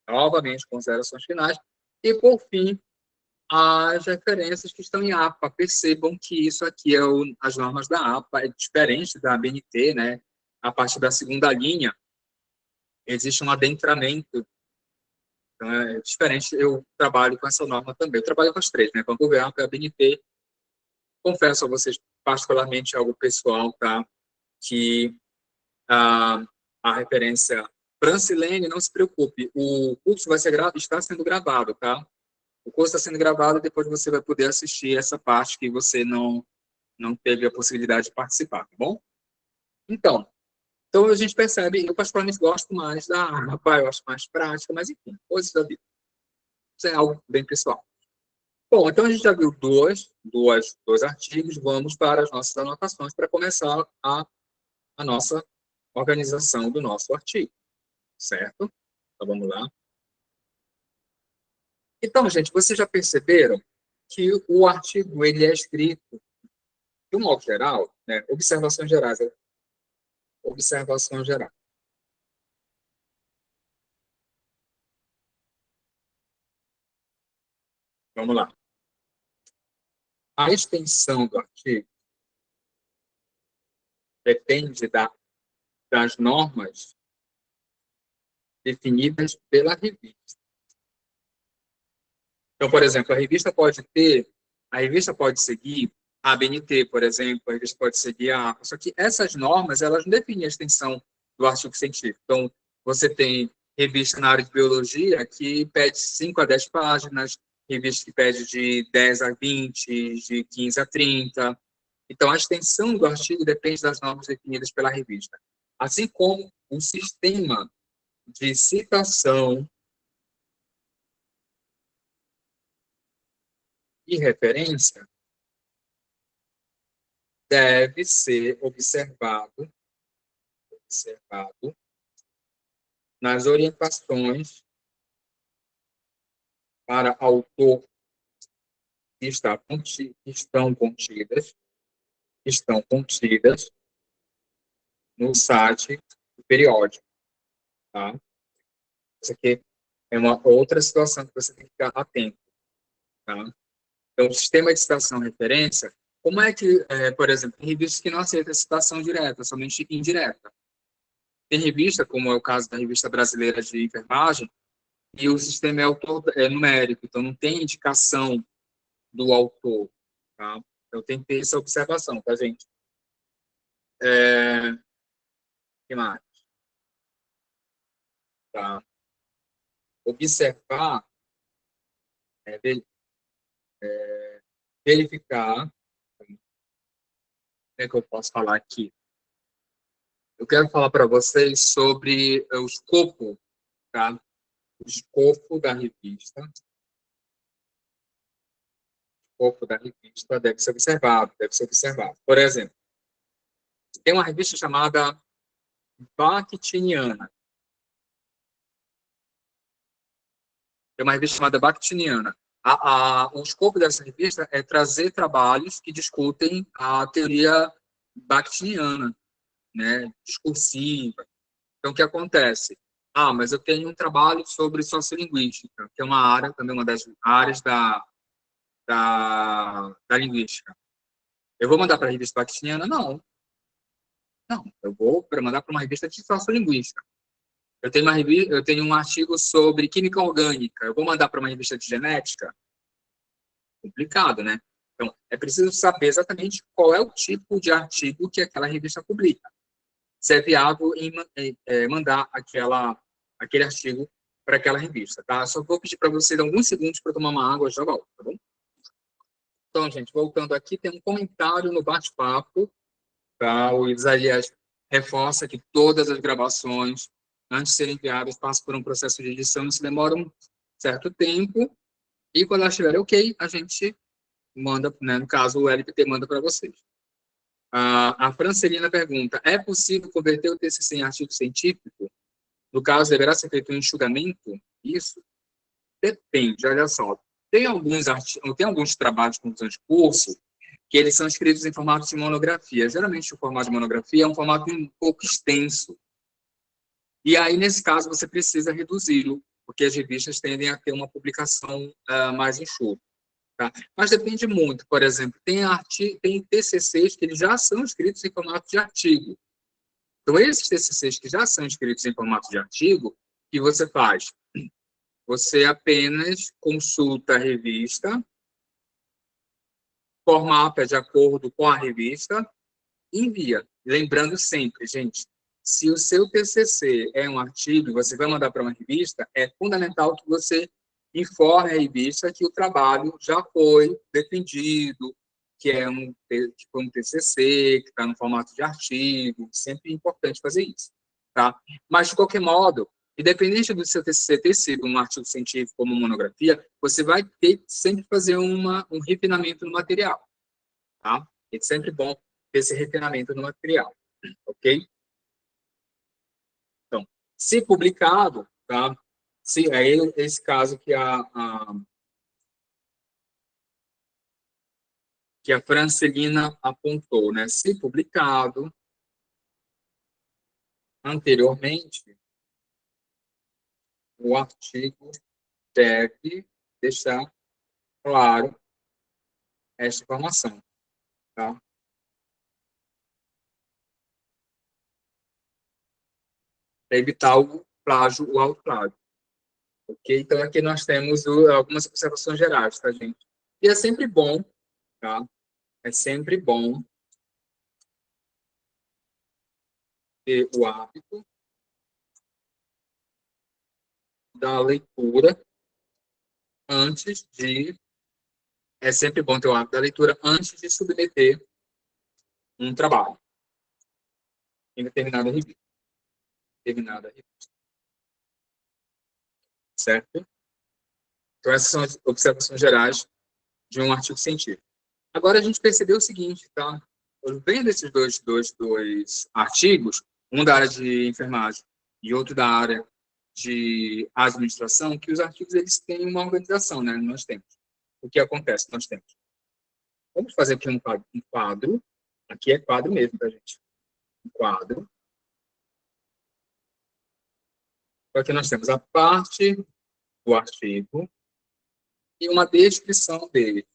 Novamente, considerações finais. E, por fim, as referências que estão em APA. Percebam que isso aqui é as normas da APA, é diferente da ABNT, né? A partir da segunda linha, existe um adentramento. Então, é diferente, eu trabalho com essa norma também. Eu trabalho com as três, né? Com a GovAPA e a ABNT. Confesso a vocês, particularmente, algo pessoal, tá? Que a referência Francilene, não se preocupe, o curso está sendo gravado, tá? O curso está sendo gravado e depois você vai poder assistir essa parte que você não teve a possibilidade de participar, tá bom? Então a gente percebe, eu particularmente gosto mais da APA, eu acho mais prática, mas enfim, coisas da vida. Isso é algo bem pessoal. Bom, então a gente já viu dois artigos, vamos para as nossas anotações para começar a nossa organização do nosso artigo, certo? Então vamos lá. Então, gente, vocês já perceberam que o artigo ele é escrito, de um modo geral, né? Observações gerais. Observação geral. Vamos lá. A extensão do artigo depende das normas definidas pela revista. Então, por exemplo, a revista pode seguir a ABNT, por exemplo, a revista pode seguir a APA, só que essas normas, elas não definem a extensão do artigo científico. Então, você tem revista na área de biologia que pede 5 a 10 páginas, revista que pede de 10 a 20, de 15 a 30. Então, a extensão do artigo depende das normas definidas pela revista. Assim como o sistema de citação e referência deve ser observado nas orientações para autor que estão contidas no site do periódico. Tá? Isso aqui é uma outra situação que você tem que ficar atento. Tá? Então, o sistema de citação e referência, como é que, por exemplo, tem revistas que não aceitam citação direta, somente indireta. Tem revista, como é o caso da Revista Brasileira de Enfermagem, e o sistema é numérico, então não tem indicação do autor. Tá? Então, tem que ter essa observação, tá, gente? Que mais? Tá? Observar, é, verificar, como é que eu posso falar aqui? Eu quero falar para vocês sobre o escopo, tá? O escopo da revista. O escopo da revista deve ser observado, deve ser observado. Por exemplo, tem uma revista chamada Bakhtiniana. Tem uma revista chamada Bakhtiniana. O escopo dessa revista é trazer trabalhos que discutem a teoria bakhtiniana, né, discursiva. Então, o que acontece? Mas eu tenho um trabalho sobre sociolinguística, que é uma área, também uma das áreas da linguística. Eu vou mandar para a revista bakhtiniana? Não. Não, eu vou mandar para uma revista de sociolinguística. Eu tenho um artigo sobre química orgânica. Eu vou mandar para uma revista de genética? Complicado, né? Então, é preciso saber exatamente qual é o tipo de artigo que aquela revista publica. Se é viável mandar aquele artigo para aquela revista, tá? Só vou pedir para você dar alguns segundos para tomar uma água, já volto, tá bom? Então, gente, voltando aqui, tem um comentário no bate-papo, tá? O Isaías reforça que todas as gravações, antes de serem enviadas, passam por um processo de edição, isso demora um certo tempo, e quando elas estiverem ok, a gente manda, né, no caso, o LPT manda para vocês. A Francelina pergunta, é possível converter o TCC em artigo científico? No caso, deverá ser feito um enxugamento? Isso? Depende, olha só. Tem alguns trabalhos de conclusão de curso que eles são escritos em formato de monografia. Geralmente, o formato de monografia é um formato um pouco extenso. E aí, nesse caso, você precisa reduzi-lo, porque as revistas tendem a ter uma publicação mais enxuta. Tá? Mas depende muito. Por exemplo, tem TCCs que eles já são escritos em formato de artigo. Então, esses TCCs que já são escritos em formato de artigo, o que você faz? Você apenas consulta a revista, formata de acordo com a revista e envia. Lembrando sempre, gente, se o seu TCC é um artigo e você vai mandar para uma revista, é fundamental que você informe a revista que o trabalho já foi defendido, que foi um TCC, que está no formato de artigo, sempre é importante fazer isso, tá? Mas, de qualquer modo, independente do seu TCC ter sido um artigo científico como monografia, você vai ter que sempre fazer um refinamento no material, tá? É sempre bom ter esse refinamento no material, ok? Então, se publicado, tá? Se é esse caso que a Francelina apontou, né? Se publicado anteriormente, o artigo deve deixar claro esta informação, tá? Para evitar o plágio, o autoplágio, ok? Então, aqui nós temos algumas observações gerais, tá, gente? E é sempre bom, tá? É sempre bom ter o hábito da leitura antes de... É sempre bom ter o hábito da leitura antes de submeter um trabalho em determinada revista. Certo? Então, essas são as observações gerais de um artigo científico. Agora, a gente percebeu o seguinte, tá? Vendo esses dois artigos, um da área de enfermagem e outro da área de administração, que os artigos eles têm uma organização, né? Nós temos. O que acontece? Nós temos. Vamos fazer aqui um quadro. Aqui é quadro mesmo, tá, gente? Um quadro. Então, aqui nós temos a parte do artigo e uma descrição dele.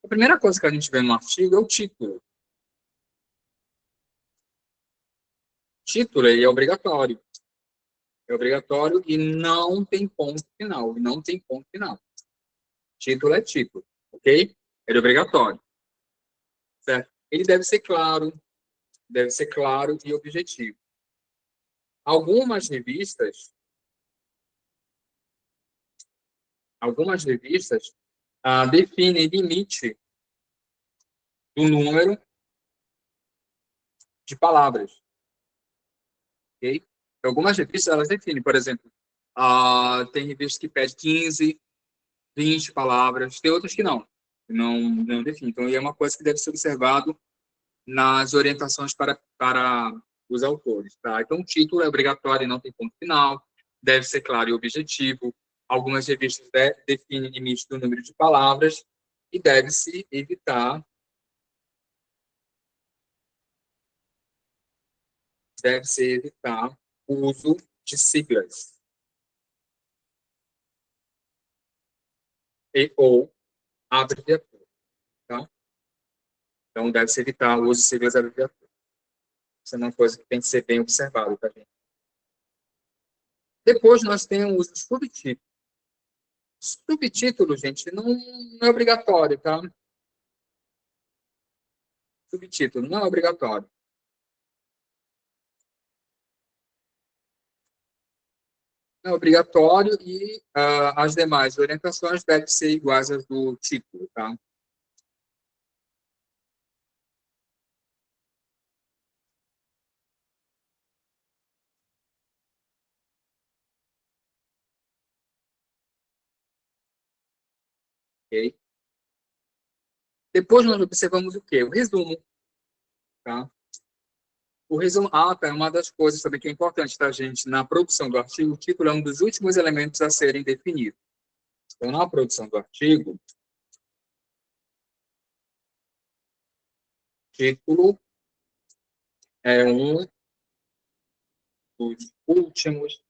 A primeira coisa que a gente vê no artigo é o título. O título ele é obrigatório. É obrigatório e não tem ponto final. E não tem ponto final. Título é título, ok? Ele é obrigatório. Certo? Ele deve ser claro e objetivo. Algumas revistas definem limite do número de palavras, ok? Algumas revistas, elas definem, por exemplo, tem revistas que pedem 15, 20 palavras, tem outras que não definem. Então, é uma coisa que deve ser observado nas orientações para os autores, tá? Então, o título é obrigatório e não tem ponto final, deve ser claro e objetivo. Algumas revistas definem limite do número de palavras e deve-se evitar o uso de siglas ou abreviaturas, tá? Então, deve-se evitar o uso de siglas e abreviaturas. Isso é uma coisa que tem que ser bem observado, tá, gente? Depois, nós temos os subtítulos. Subtítulo, gente, não é obrigatório, tá? Subtítulo não é obrigatório. é obrigatório e as demais orientações devem ser iguais às do título, tá? Ok? Depois nós observamos o quê? O resumo, tá? O resumo, tá, uma das coisas também que é importante, tá, gente? Na produção do artigo, o título é um dos últimos elementos a serem definidos. Então, na produção do artigo, título é um dos últimos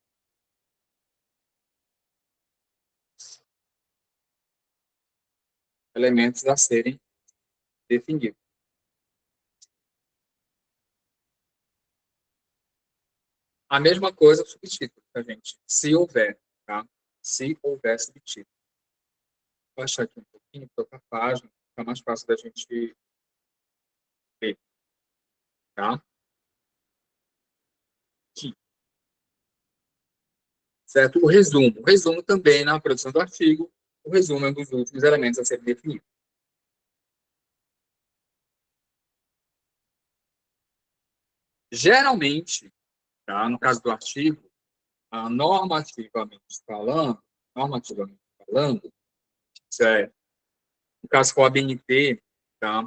elementos a serem definidos. A mesma coisa o subtítulo, tá, gente? Se houver, tá? Se houver subtítulo. Vou baixar aqui um pouquinho, trocar a página, fica mais fácil da gente ver, tá? Aqui, certo? O resumo. O resumo também, na produção do artigo, o resumo é um dos últimos elementos a serem definidos. Geralmente, tá? No caso do artigo, normativamente falando, certo? No caso for a BNT, tá?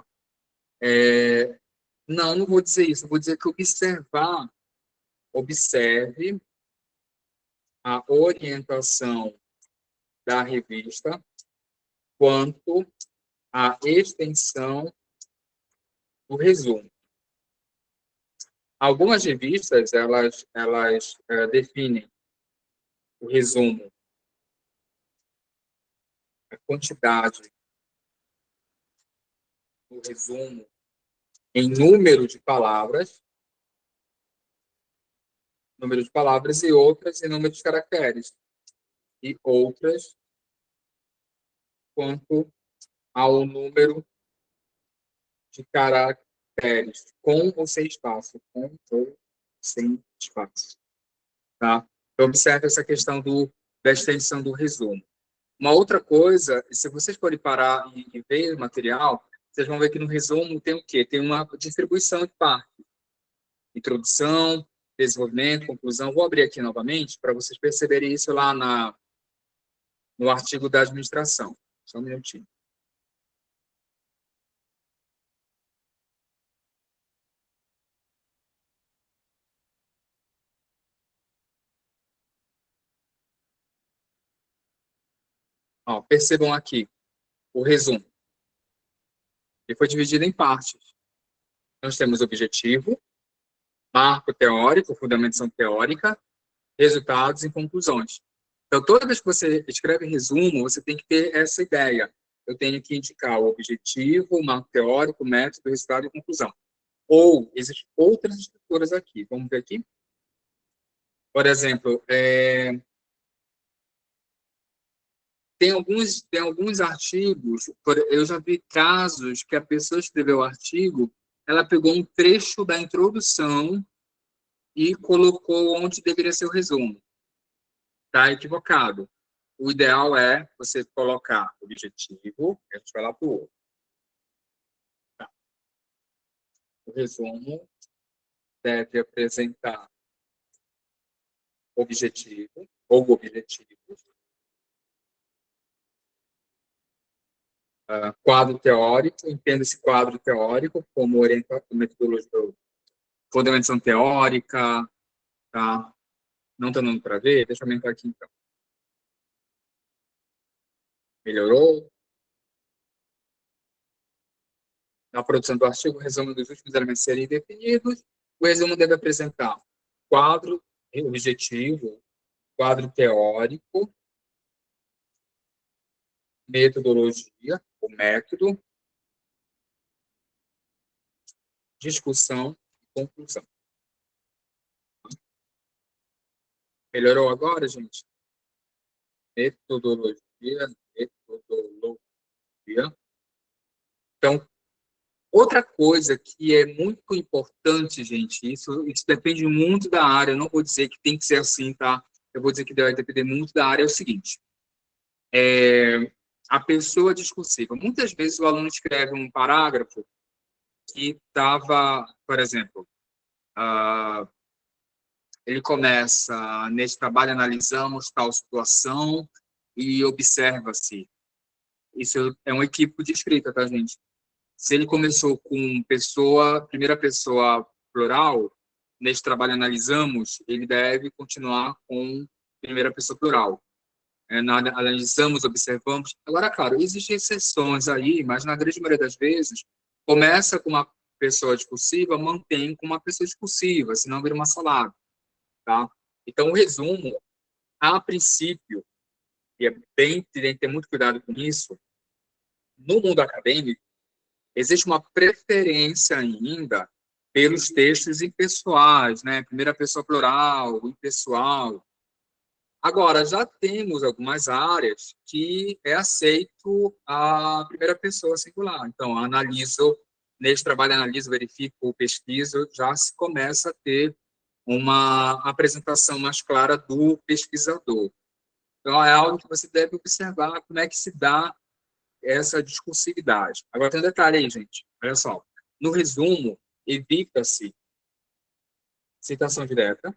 Não, não vou dizer isso. Eu vou dizer que observe a orientação da revista quanto à extensão do resumo. Algumas revistas, elas definem o resumo, a quantidade do resumo em número de palavras e outras em número de caracteres, e outras quanto ao número de caracteres, com ou sem espaço, com ou sem espaço, tá? Então, observe essa questão da extensão do resumo. Uma outra coisa, se vocês forem parar e ver o material, vocês vão ver que no resumo tem o quê? Tem uma distribuição de partes. Introdução, desenvolvimento, conclusão. Vou abrir aqui novamente para vocês perceberem isso lá no artigo da administração. Só um minutinho. Ó, percebam aqui o resumo. Ele foi dividido em partes. Nós temos objetivo, marco teórico, fundamentação teórica, resultados e conclusões. Então, toda vez que você escreve resumo, você tem que ter essa ideia. Eu tenho que indicar o objetivo, o marco teórico, o método, o resultado e a conclusão. Ou, existem outras estruturas aqui. Vamos ver aqui? Por exemplo, tem alguns artigos, eu já vi casos que a pessoa escreveu o artigo, ela pegou um trecho da introdução e colocou onde deveria ser o resumo. Está equivocado. O ideal é você colocar o objetivo, a gente vai lá para o outro. Tá. O resumo deve apresentar objetivo ou objetivos, quadro teórico, entenda esse quadro teórico como metodologia, fundamentação teórica, tá? Não está dando para ver? Deixa eu aumentar aqui, então. Melhorou? Na produção do artigo, o resumo dos últimos elementos serem definidos. O resumo deve apresentar quadro objetivo, quadro teórico, metodologia, o método, discussão e conclusão. Melhorou agora, gente? Metodologia. Então, outra coisa que é muito importante, gente, isso depende muito da área, eu não vou dizer que tem que ser assim, tá? eu vou dizer que vai depender muito da área, é o seguinte. A pessoa discursiva. Muitas vezes o aluno escreve um parágrafo que estava, por exemplo, ele começa, nesse trabalho analisamos tal situação e observa-se. Isso é um equívoco de escrita, tá, gente? Se ele começou com primeira pessoa plural, nesse trabalho analisamos, ele deve continuar com primeira pessoa plural. Analisamos, observamos. Agora, claro, existem exceções aí, mas na grande maioria das vezes, começa com uma pessoa discursiva, mantém com uma pessoa discursiva, senão vira uma salada, tá? Então, o resumo, a princípio, e tem que ter muito cuidado com isso, no mundo acadêmico, existe uma preferência ainda pelos textos impessoais, né? Primeira pessoa plural, impessoal. Agora, já temos algumas áreas que é aceito a primeira pessoa singular. Então, nesse trabalho, analiso, verifico, pesquiso, já se começa a ter uma apresentação mais clara do pesquisador. Então, é algo que você deve observar como é que se dá essa discursividade. Agora, tem um detalhe aí, gente. Olha só. No resumo, evita-se citação direta,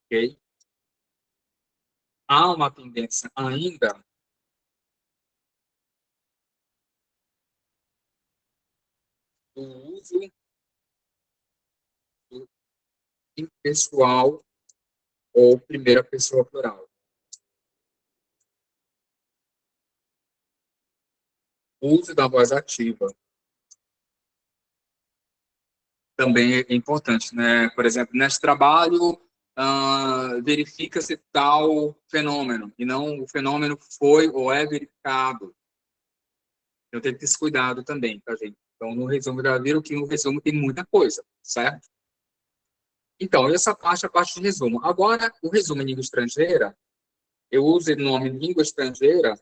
ok? Há uma tendência ainda do uso do impessoal ou primeira pessoa plural. O uso da voz ativa também é importante, né? Por exemplo, nesse trabalho, verifica-se tal fenômeno, e não o fenômeno foi ou é verificado. Eu tenho que ter esse cuidado também, tá, gente? Então, no resumo, já viram que no resumo tem muita coisa, certo? Então, essa parte é a parte de resumo. Agora, o resumo em língua estrangeira, eu uso o nome língua estrangeira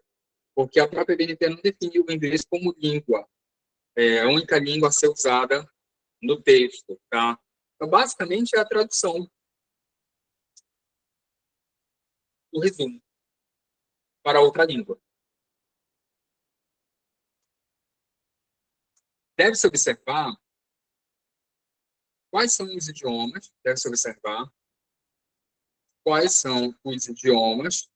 porque a própria BNT não define o inglês como língua. É a única língua a ser usada no texto, tá? Então, basicamente, é a tradução do resumo para outra língua. Deve-se observar quais são os idiomas, deve-se observar quais são os idiomas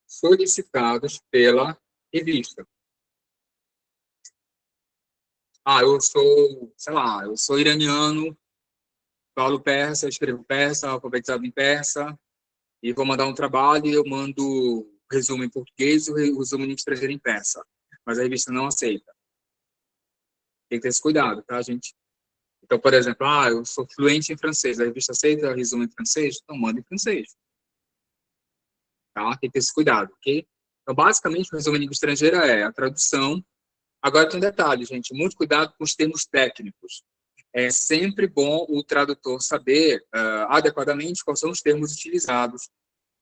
solicitados pela revista. Eu sou, sei lá, eu sou iraniano, falo persa, escrevo persa, alfabetizado em persa, e vou mandar um trabalho e eu mando o resumo em português e o resumo em estrangeiro em persa. Mas a revista não aceita. Tem que ter esse cuidado, tá, gente? Então, por exemplo, eu sou fluente em francês, a revista aceita o resumo em francês? Então, manda em francês. Tá? Tem que ter esse cuidado, ok? Então, basicamente, o resumo em língua estrangeira é a tradução. Agora, tem um detalhe, gente, muito cuidado com os termos técnicos. É sempre bom o tradutor saber adequadamente quais são os termos utilizados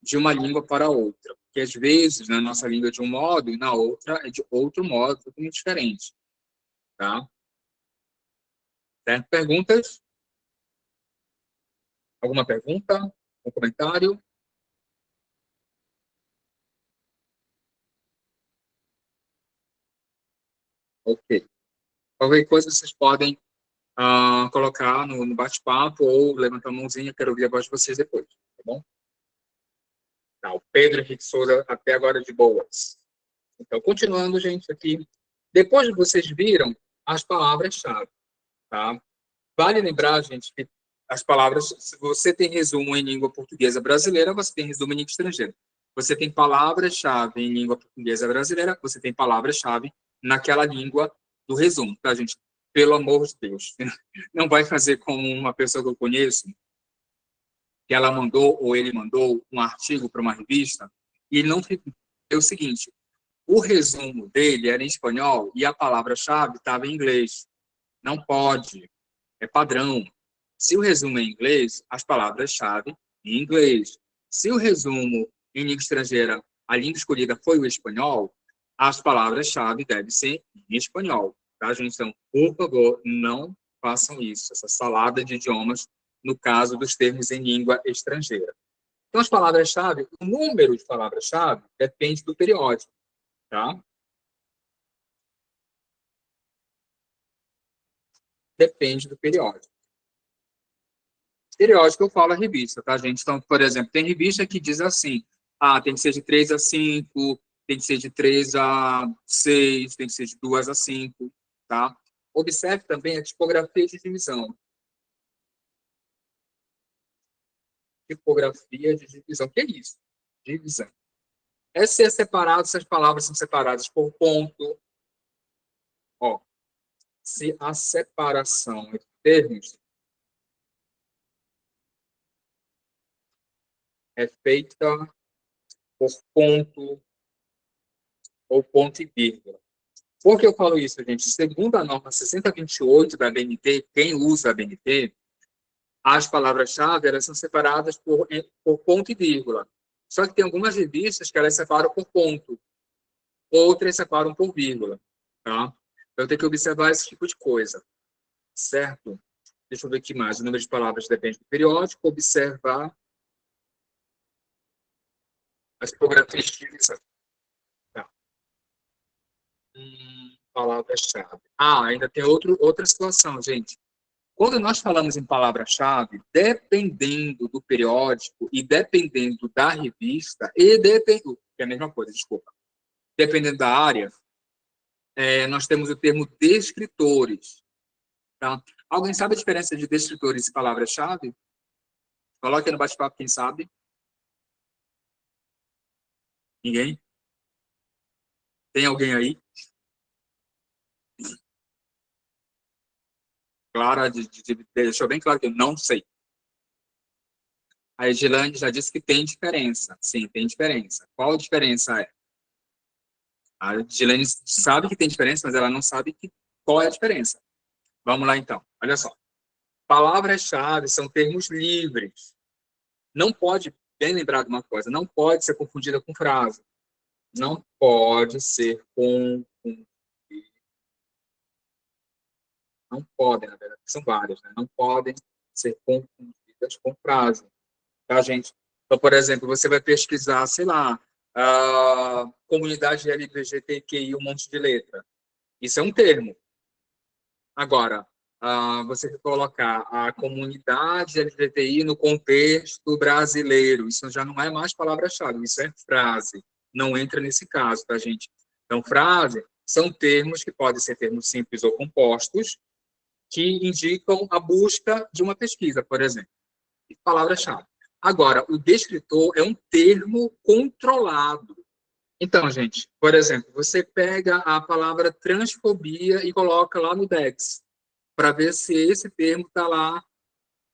de uma língua para outra. Porque, às vezes, na nossa língua é de um modo e na outra é de outro modo, totalmente diferente. Tá? Certo? Perguntas? Alguma pergunta? Um comentário? Ok. Qualquer coisa vocês podem colocar no bate-papo ou levantar a mãozinha, quero ouvir a voz de vocês depois, tá bom? Tá, o Pedro Henrique Souza, até agora de boas. Então, continuando, gente, aqui. Depois de vocês viram as palavras-chave, tá? Vale lembrar, gente, que as palavras, se você tem resumo em língua portuguesa brasileira, você tem resumo em língua estrangeira. Você tem palavras-chave em língua portuguesa brasileira, você tem palavras-chave naquela língua do resumo, tá, gente? Pelo amor de Deus. Não vai fazer como uma pessoa que eu conheço, que ela mandou ou ele mandou um artigo para uma revista, e ele não é o seguinte, o resumo dele era em espanhol e a palavra-chave estava em inglês. Não pode, é padrão. Se o resumo é em inglês, as palavras-chave em inglês. Se o resumo em língua estrangeira, a língua escolhida foi o espanhol, as palavras-chave devem ser em espanhol. Tá, gente? Então, por favor, não façam isso. Essa salada de idiomas no caso dos termos em língua estrangeira. Então, as palavras-chave, o número de palavras-chave depende do periódico, tá? Depende do periódico. Periódico eu falo a revista, tá, gente? Então, por exemplo, tem revista que diz assim, tem que ser de 3 a 5, tem que ser de 3 a 6, tem que ser de 2 a 5, tá? Observe também a tipografia de divisão. Tipografia de divisão. O que é isso? Divisão. É ser separado, se as palavras são separadas por ponto. Ó, se a separação entre termos é feita por ponto ou ponto e vírgula. Por que eu falo isso, gente? Segundo a norma 6028 da BNT, quem usa a BNT, as palavras-chave elas são separadas por ponto e vírgula. Só que tem algumas revistas que elas separam por ponto, outras separam por vírgula, tá? Então, tem que observar esse tipo de coisa, certo? Deixa eu ver aqui mais. O número de palavras depende do periódico. Observar as tipografias de divisão. Tá. Palavra-chave. Ainda tem outra situação, gente. Quando nós falamos em palavra-chave, dependendo do periódico e dependendo da revista, que é a mesma coisa, desculpa, dependendo da área, nós temos o termo descritores. Tá? Alguém sabe a diferença de descritores e palavra-chave? Coloque aí no bate-papo, quem sabe. Ninguém? Tem alguém aí? Clara, deixou bem claro que eu não sei. A Edilane já disse que tem diferença. Sim, tem diferença. Qual a diferença é? A Edilane sabe que tem diferença, mas ela não sabe qual é a diferença. Vamos lá, então. Olha só. Palavras-chave são termos livres. Não pode, bem lembrar de uma coisa, não pode ser confundida com frase. Não pode ser confundida. Não podem, na verdade, são várias, né? Não podem ser confundidas com frase. Tá, gente? Então, por exemplo, você vai pesquisar, sei lá, a comunidade LGBTQI, um monte de letra. Isso é um termo. Agora, você vai colocar a comunidade LGBTI no contexto brasileiro. Isso já não é mais palavra-chave, isso é frase. Não entra nesse caso, tá, gente? Então, frase são termos que podem ser termos simples ou compostos, que indicam a busca de uma pesquisa, por exemplo. Palavra-chave. Agora, o descritor é um termo controlado. Então, gente, por exemplo, você pega a palavra transfobia e coloca lá no DEX, para ver se esse termo está lá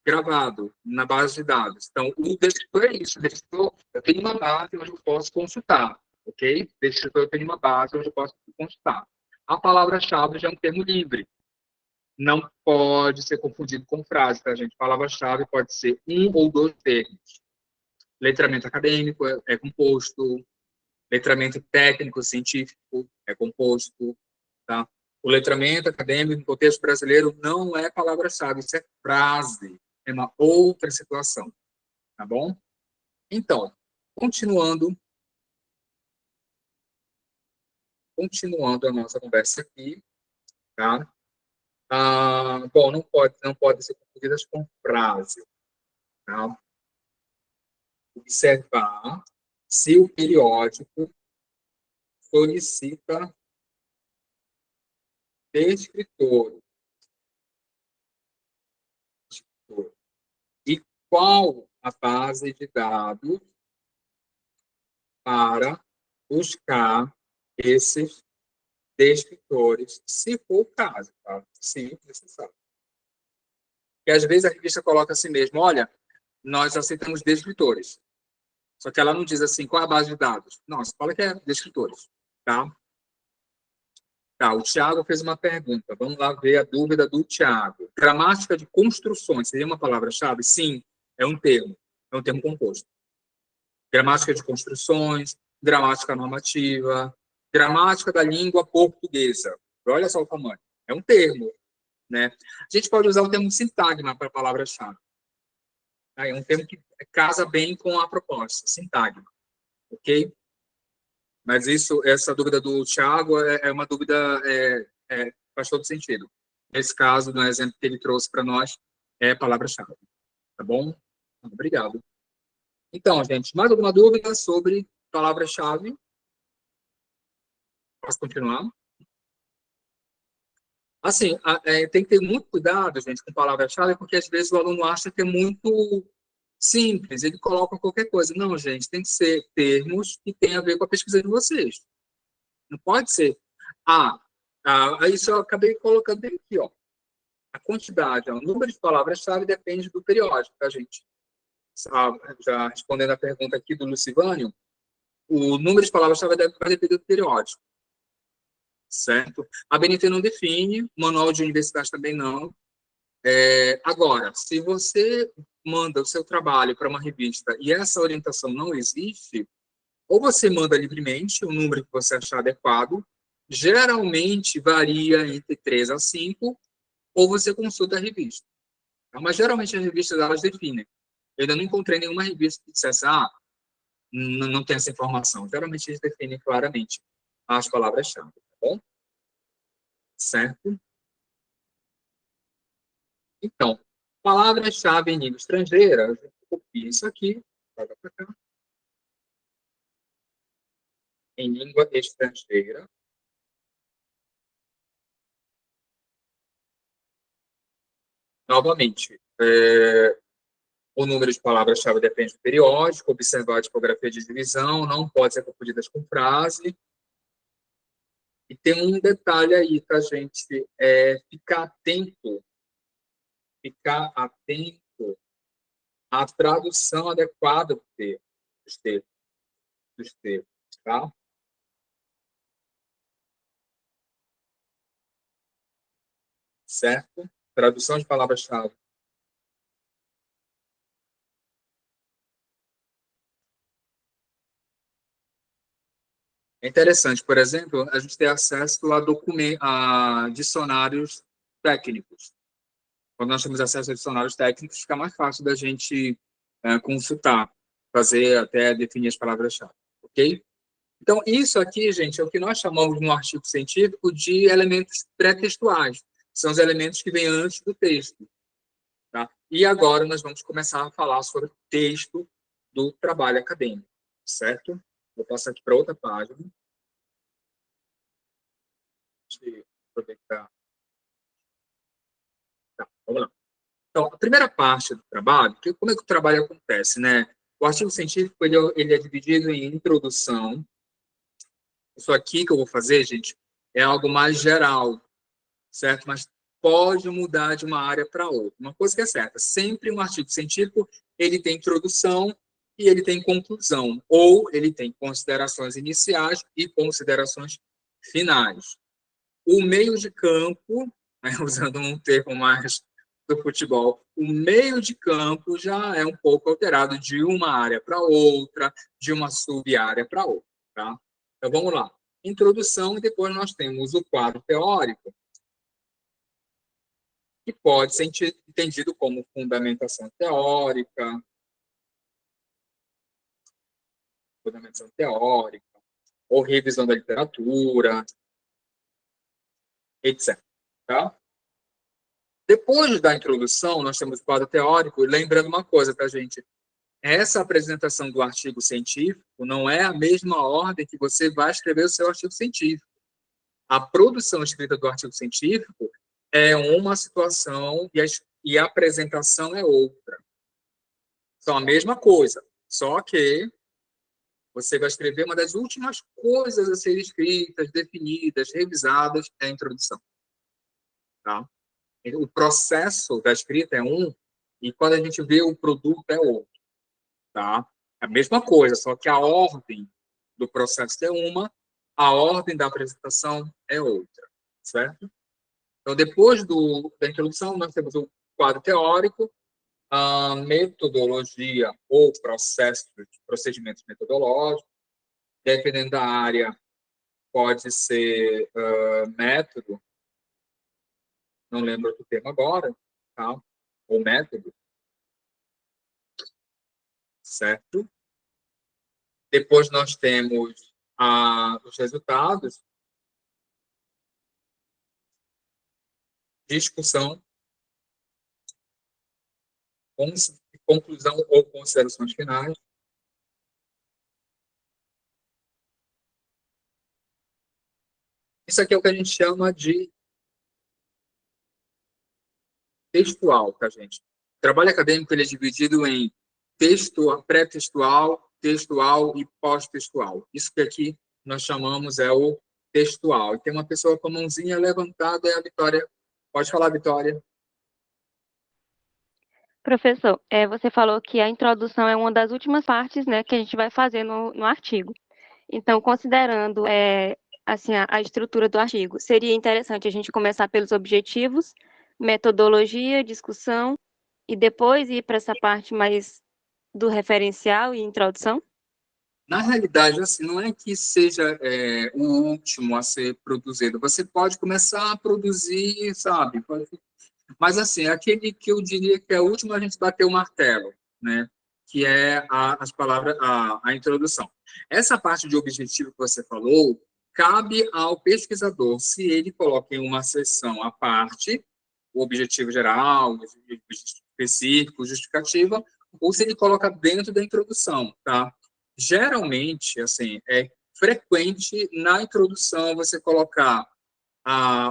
gravado na base de dados. Então, o descritor é isso. O descritor, eu tenho uma base onde eu posso consultar, ok? O descritor eu tenho uma base onde eu posso consultar. A palavra-chave já é um termo livre. Não pode ser confundido com frase, tá, gente? Palavra-chave pode ser um ou dois termos. Letramento acadêmico é composto, letramento técnico, científico é composto, tá? O letramento acadêmico no contexto brasileiro não é palavra-chave, isso é frase, é uma outra situação, tá bom? Então, continuando a nossa conversa aqui, tá? Bom, não pode ser confundidas com frase, tá? Observar se o periódico solicita descritor e qual a base de dados para buscar esses descritores, se for o caso, tá? Se necessário. Porque às vezes a revista coloca assim mesmo, olha, nós aceitamos descritores. Só que ela não diz assim, qual é a base de dados? Não, você fala que é descritores, tá? Tá, o Tiago fez uma pergunta. Vamos lá ver a dúvida do Tiago. Gramática de construções seria uma palavra-chave? Sim, é um termo composto. Gramática de construções, gramática normativa, gramática da língua portuguesa. Olha só o tamanho. É um termo, né? A gente pode usar o termo sintagma para palavra-chave. Aí é um termo que casa bem com a proposta, sintagma, ok? Mas essa dúvida do Thiago é uma dúvida, faz todo sentido. Nesse caso, no exemplo que ele trouxe para nós, é palavra-chave, tá bom? Obrigado. Então, gente, mais alguma dúvida sobre palavra-chave? Posso continuar? Assim, tem que ter muito cuidado, gente, com palavra-chave, porque às vezes o aluno acha que é muito simples, ele coloca qualquer coisa. Não, gente, tem que ser termos que tenham a ver com a pesquisa de vocês. Não pode ser. Isso eu acabei colocando bem aqui, ó. A quantidade, o número de palavras-chave depende do periódico, tá, gente? Já respondendo a pergunta aqui do Lucivânio, o número de palavras-chave vai depender do periódico, certo? A BNT não define, o manual de universidade também não. Agora, se você manda o seu trabalho para uma revista e essa orientação não existe, ou você manda livremente o número que você achar adequado, geralmente varia entre 3 a 5, ou você consulta a revista. Mas geralmente as revistas elas definem. Eu ainda não encontrei nenhuma revista que dissesse, não tem essa informação. Geralmente eles definem claramente as palavras-chave, tá bom? Certo? Então, palavras-chave em língua estrangeira, eu copio isso aqui, joga para cá. Em língua estrangeira. Novamente, o número de palavras-chave depende do periódico, observar a tipografia de divisão, não pode ser confundidas com frase. E tem um detalhe aí, tá, gente? Ficar atento à tradução adequada dos termos, tá? Certo? Tradução de palavras-chave. É interessante, por exemplo, a gente ter acesso a dicionários técnicos. Quando nós temos acesso a dicionários técnicos, fica mais fácil da gente consultar, fazer até definir as palavras-chave, ok? Então, isso aqui, gente, é o que nós chamamos no artigo científico de elementos pré-textuais. São os elementos que vêm antes do texto. Tá? E agora nós vamos começar a falar sobre o texto do trabalho acadêmico, certo? Vou passar aqui para outra página. Deixa eu aproveitar. Tá, vamos lá. Então, a primeira parte do trabalho, como é que o trabalho acontece, né? O artigo científico ele é dividido em introdução. Isso aqui que eu vou fazer, gente, é algo mais geral, certo? Mas pode mudar de uma área para outra. Uma coisa que é certa, sempre um artigo científico, ele tem introdução e ele tem conclusão, ou ele tem considerações iniciais e considerações finais. O meio de campo, né, usando um termo mais do futebol, o meio de campo já é um pouco alterado de uma área para outra, de uma sub-área para outra. Tá? Então, vamos lá. Introdução, e depois nós temos o quadro teórico, que pode ser entendido como fundamentação teórica, ou revisão da literatura, etc. Tá? Depois da introdução, nós temos o quadro teórico, e lembrando uma coisa, tá, gente? Essa apresentação do artigo científico não é a mesma ordem que você vai escrever o seu artigo científico. A produção escrita do artigo científico é uma situação e a apresentação é outra. São a mesma coisa, só que você vai escrever uma das últimas coisas a serem escritas, definidas, revisadas, é a introdução. Tá? O processo da escrita é um, e quando a gente vê o produto é outro. Tá? É a mesma coisa, só que a ordem do processo é uma, a ordem da apresentação é outra. Certo? Então, depois da introdução, nós temos o quadro teórico, a metodologia ou procedimentos metodológicos, dependendo da área, pode ser método, não lembro o termo agora, tá? Ou método. certo? Depois nós temos os resultados, discussão, conclusão ou considerações finais. Isso aqui é o que a gente chama de textual, tá, gente? O trabalho acadêmico ele é dividido em pré-textual, textual e pós-textual. Isso que aqui nós chamamos o textual. E tem uma pessoa com a mãozinha levantada, é a Vitória. Pode falar, Vitória. Professor, você falou que a introdução é uma das últimas partes, né, que a gente vai fazer no artigo. Então, considerando assim, a estrutura do artigo, seria interessante a gente começar pelos objetivos, metodologia, discussão, e depois ir para essa parte mais do referencial e introdução? Na realidade, assim, não é que seja o último a ser produzido. Você pode começar a produzir, sabe? Mas, assim, aquele que eu diria que é o último a gente bater o martelo, né? Que é as palavras, a introdução. Essa parte de objetivo que você falou, cabe ao pesquisador, se ele coloca em uma seção à parte, o objetivo geral, o objetivo específico, justificativa, ou se ele coloca dentro da introdução, tá? Geralmente, assim, é frequente na introdução você colocar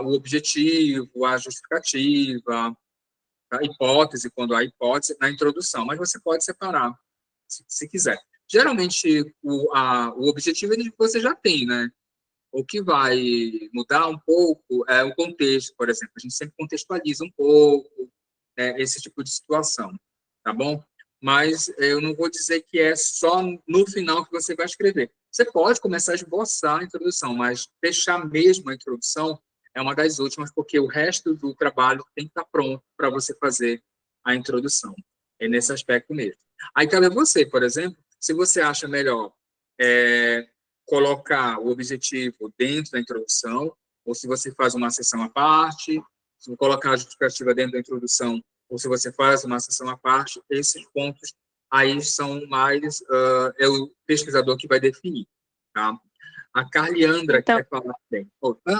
o objetivo, a justificativa, a hipótese, quando há hipótese, na introdução, mas você pode separar, se quiser. Geralmente, o objetivo você já tem, né? O que vai mudar um pouco é o contexto, por exemplo. A gente sempre contextualiza um pouco esse tipo de situação, tá bom? Mas eu não vou dizer que é só no final que você vai escrever. Você pode começar a esboçar a introdução, mas fechar mesmo a introdução é uma das últimas, porque o resto do trabalho tem que estar pronto para você fazer a introdução. É nesse aspecto mesmo. Aí cabe a você, por exemplo, se você acha melhor colocar o objetivo dentro da introdução, ou se você faz uma sessão à parte, se você colocar a justificativa dentro da introdução, ou se você faz uma sessão à parte, esses pontos aí são mais é o pesquisador que vai definir, tá? A Carliandra Então, quer falar bem.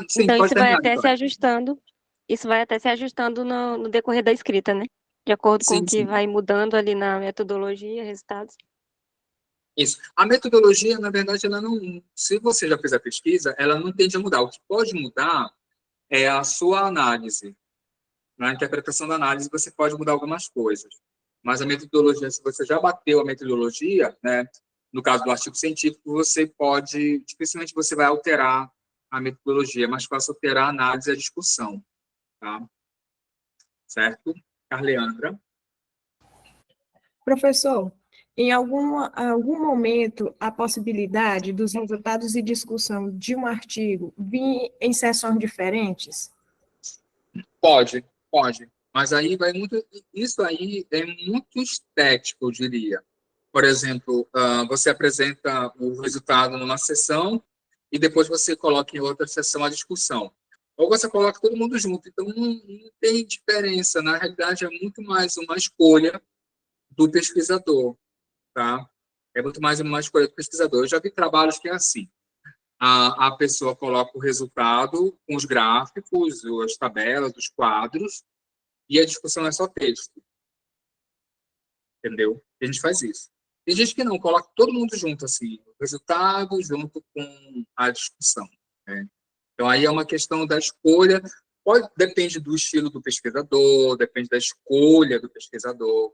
Sim, isso pode vai terminar, até se Vitória. ajustando, no decorrer da escrita, né? De acordo com o Sim, que sim. vai mudando ali na metodologia, resultados. Isso. A metodologia, na verdade, ela não. Se você já fez a pesquisa, ela não tende a mudar. O que pode mudar é a sua análise. Na interpretação da análise, você pode mudar algumas coisas. Mas a metodologia, se você já bateu a metodologia, né, no caso do artigo científico, você pode, dificilmente você vai alterar a metodologia, é mais fácil alterar a análise e a discussão. Tá? Certo? Carleandra? Professor, em algum momento, a possibilidade dos resultados de discussão de um artigo vir em sessões diferentes? Pode, pode. Mas aí vai muito. Isso aí é muito estético, eu diria. Por exemplo, você apresenta o resultado numa sessão e depois você coloca em outra sessão a discussão. Ou você coloca todo mundo junto. Então, não tem diferença. Na realidade, é muito mais uma escolha do pesquisador, tá? É muito mais uma escolha do pesquisador. Eu já vi trabalhos que é assim. A pessoa coloca o resultado com os gráficos, as tabelas, os quadros, e a discussão é só texto, entendeu? E a gente faz isso. Tem gente que não, coloca todo mundo junto, assim, o resultado junto com a discussão, né? Então, aí é uma questão da escolha, depende do estilo do pesquisador, depende da escolha do pesquisador.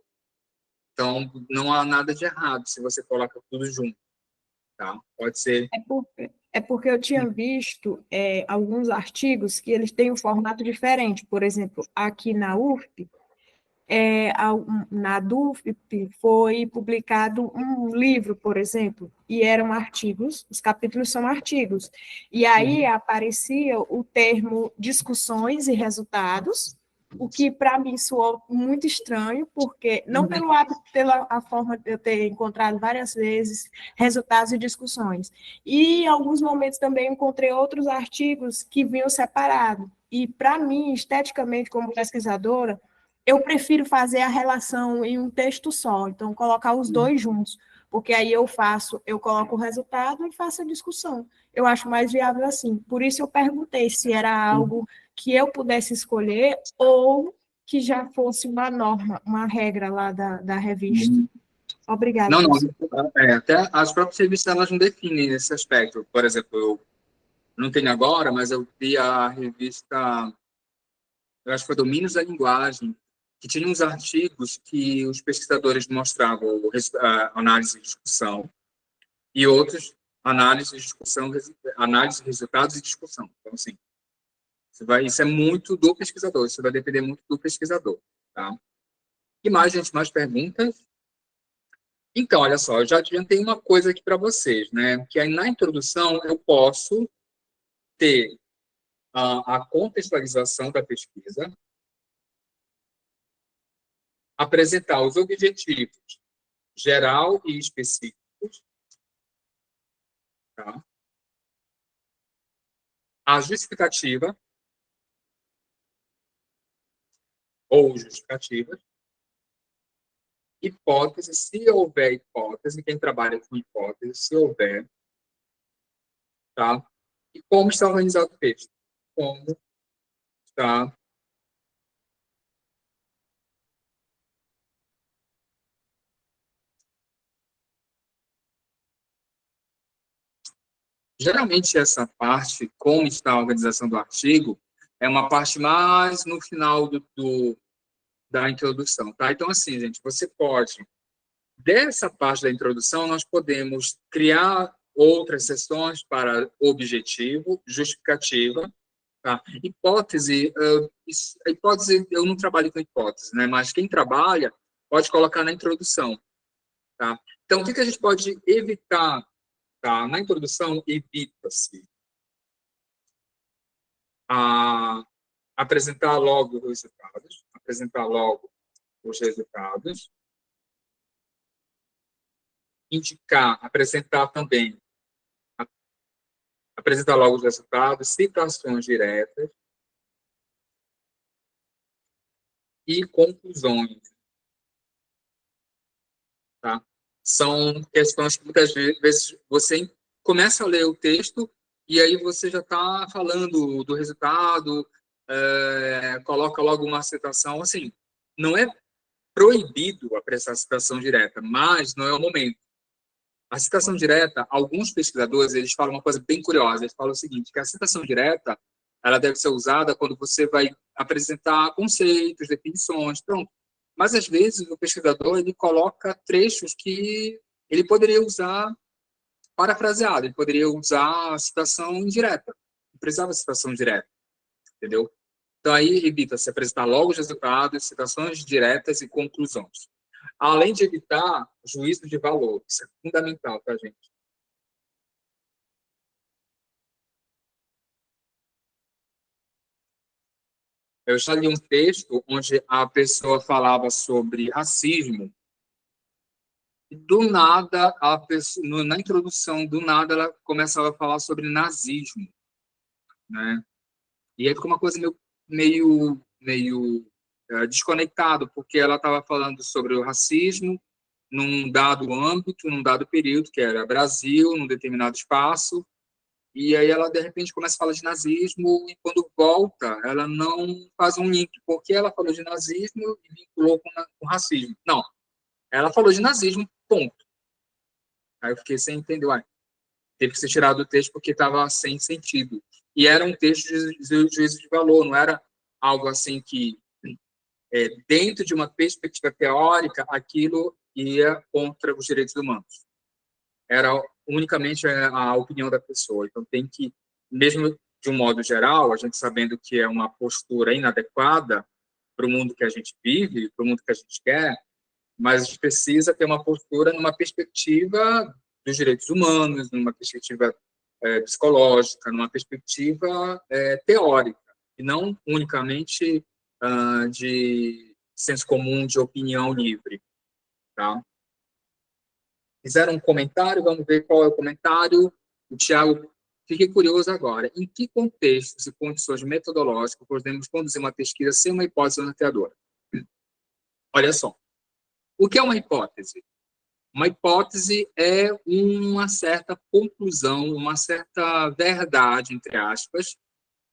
Então, não há nada de errado se você coloca tudo junto, tá? Pode ser... É porque eu tinha visto alguns artigos que eles têm um formato diferente. Por exemplo, aqui na UFP, na DUFP foi publicado um livro, por exemplo, e eram artigos, os capítulos são artigos, e aí aparecia o termo discussões e resultados, o que para mim soou muito estranho, porque não pelo hábito, pela a forma de eu ter encontrado várias vezes resultados e discussões, e em alguns momentos também encontrei outros artigos que vinham separados, e para mim, esteticamente, como pesquisadora, eu prefiro fazer a relação em um texto só, então colocar os dois juntos, porque aí eu coloco o resultado e faço a discussão. Eu acho mais viável assim. Por isso eu perguntei se era algo que eu pudesse escolher ou que já fosse uma norma, uma regra lá da revista. Obrigada, Não, não, professor. até as próprias revistas elas não definem esse aspecto. Por exemplo, eu não tenho agora, mas eu vi a revista, eu acho que foi Domínios da Linguagem, que tinha uns artigos que os pesquisadores mostravam análise e discussão, e outros análise, discussão, análise, resultados e discussão. Então, assim, isso é muito do pesquisador, isso vai depender muito do pesquisador, tá? E mais, gente, mais perguntas? Então, olha só, eu já adiantei uma coisa aqui para vocês, né? Que aí na introdução eu posso ter a contextualização da pesquisa, apresentar os objetivos geral e específicos, tá? A justificativa ou justificativas, hipótese, se houver hipótese, quem trabalha com hipótese, se houver, tá? E como está organizado o texto? Como está. Geralmente, essa parte, como está a organização do artigo, é uma parte mais no final da introdução, tá? Então, assim, gente, você pode, dessa parte da introdução, nós podemos criar outras sessões para objetivo, justificativa, tá? Hipótese, eu não trabalho com hipótese, né? Mas quem trabalha pode colocar na introdução, tá? Então, o que a gente pode evitar, tá? Na introdução, evita-se a apresentar logo os resultados, apresentar também, apresentar logo os resultados, citações diretas e conclusões, tá? São questões que muitas vezes você começa a ler o texto e aí você já está falando do resultado, coloca logo uma citação, assim, não é proibido apresentar citação direta, mas não é o momento. A citação direta, alguns pesquisadores, eles falam uma coisa bem curiosa, eles falam o seguinte, que a citação direta, ela deve ser usada quando você vai apresentar conceitos, definições, pronto. Mas, às vezes, o pesquisador, ele coloca trechos que ele poderia usar parafraseado, ele poderia usar a citação indireta, não precisava de citação direta, entendeu? Então, aí evita-se apresentar logo os resultados, citações diretas e conclusões. Além de evitar juízo de valor. Isso é fundamental para a gente. Eu já li um texto onde a pessoa falava sobre racismo, e do nada, na introdução, do nada, ela começava a falar sobre nazismo, né? E aí ficou uma coisa meio desconectado, porque ela estava falando sobre o racismo num dado âmbito, num dado período, que era Brasil, num determinado espaço, e aí ela, de repente, começa a falar de nazismo, e quando volta, ela não faz um link, porque ela falou de nazismo e vinculou com racismo. Não, ela falou de nazismo, ponto. Aí eu fiquei sem entender, teve que ser tirado do texto porque estava sem sentido. E era um texto de juízo de valor, não era algo assim que, dentro de uma perspectiva teórica, aquilo ia contra os direitos humanos. Era unicamente a opinião da pessoa. Então, tem que, mesmo de um modo geral, a gente sabendo que é uma postura inadequada para o mundo que a gente vive, para o mundo que a gente quer, mas a gente precisa ter uma postura numa perspectiva dos direitos humanos, numa perspectiva psicológica, numa perspectiva teórica, e não unicamente de senso comum, de opinião livre, tá? Fizeram um comentário, vamos ver qual é o comentário. O Tiago, fiquei curioso agora. Em que contextos e condições metodológicas podemos conduzir uma pesquisa sem uma hipótese norteadora? Olha só, o que é uma hipótese? Uma hipótese é uma certa conclusão, uma certa verdade, entre aspas,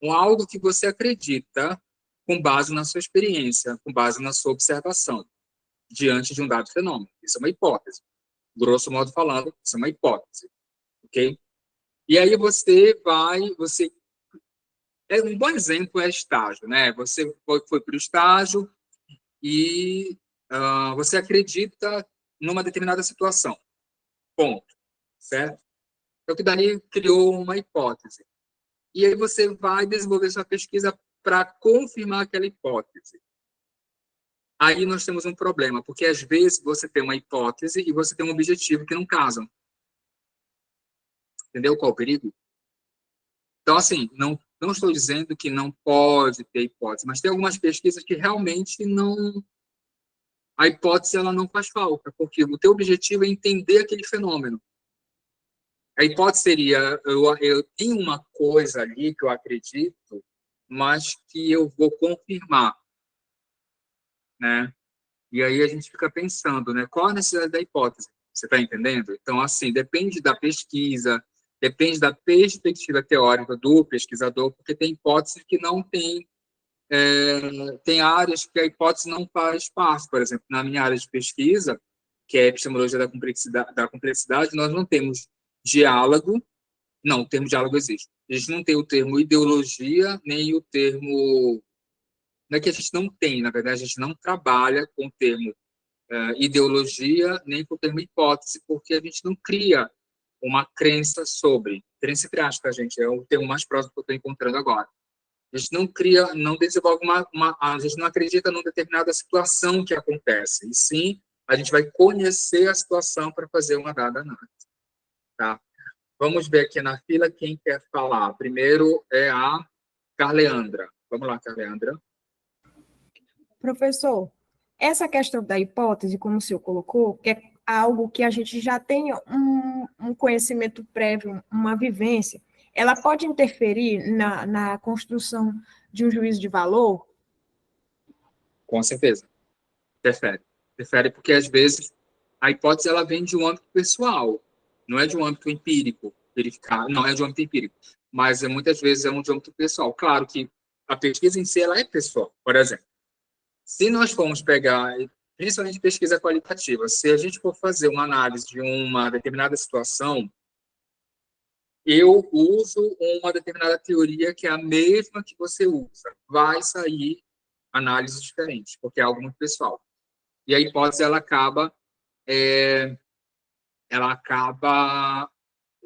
com algo que você acredita com base na sua experiência, com base na sua observação, diante de um dado fenômeno. Isso é uma hipótese. Grosso modo falando, isso é uma hipótese. Ok? E aí um bom exemplo é estágio, né? Você foi para o estágio e você acredita numa determinada situação. Ponto. Certo? Então, que daí criou uma hipótese. E aí você vai desenvolver sua pesquisa para confirmar aquela hipótese. Aí nós temos um problema, porque às vezes você tem uma hipótese e você tem um objetivo que não casam. Entendeu qual é o perigo? Então, assim, não estou dizendo que não pode ter hipótese, mas tem algumas pesquisas que realmente não... A hipótese ela não faz falta, porque o teu objetivo é entender aquele fenômeno. A hipótese seria, eu tenho uma coisa ali que eu acredito, mas que eu vou confirmar, né? E aí a gente fica pensando, né? Qual a necessidade da hipótese? Você está entendendo? Então, assim, depende da pesquisa, depende da perspectiva teórica do pesquisador, porque tem hipóteses que não tem, tem áreas que a hipótese não faz parte. Por exemplo, na minha área de pesquisa, que é a epistemologia da complexidade, nós não temos diálogo. Não, o termo diálogo existe. A gente não tem o termo ideologia, nem o termo... Não é que a gente não tem, na verdade, a gente não trabalha com o termo ideologia, nem com o termo hipótese, porque a gente não cria uma crença sobre. Crença entre aspas, gente, é o termo mais próximo que eu estou encontrando agora. A gente não cria, não desenvolve a gente não acredita numa determinada situação que acontece, e sim, a gente vai conhecer a situação para fazer uma dada análise, tá? Vamos ver aqui na fila quem quer falar. Primeiro é a Carleandra. Vamos lá, Carleandra. Professor, essa questão da hipótese, como o senhor colocou, que é algo que a gente já tem um conhecimento prévio, uma vivência, ela pode interferir na construção de um juízo de valor? Com certeza. Interfere. Interfere porque, às vezes, a hipótese ela vem de um âmbito pessoal, não é de um âmbito empírico, verificar, não é de um âmbito empírico, mas muitas vezes é de um âmbito pessoal. Claro que a pesquisa em si ela é pessoal. Por exemplo, se nós formos pegar, principalmente pesquisa qualitativa, se a gente for fazer uma análise de uma determinada situação, eu uso uma determinada teoria que é a mesma que você usa. Vai sair análises diferentes, porque é algo muito pessoal. E a hipótese, ela acaba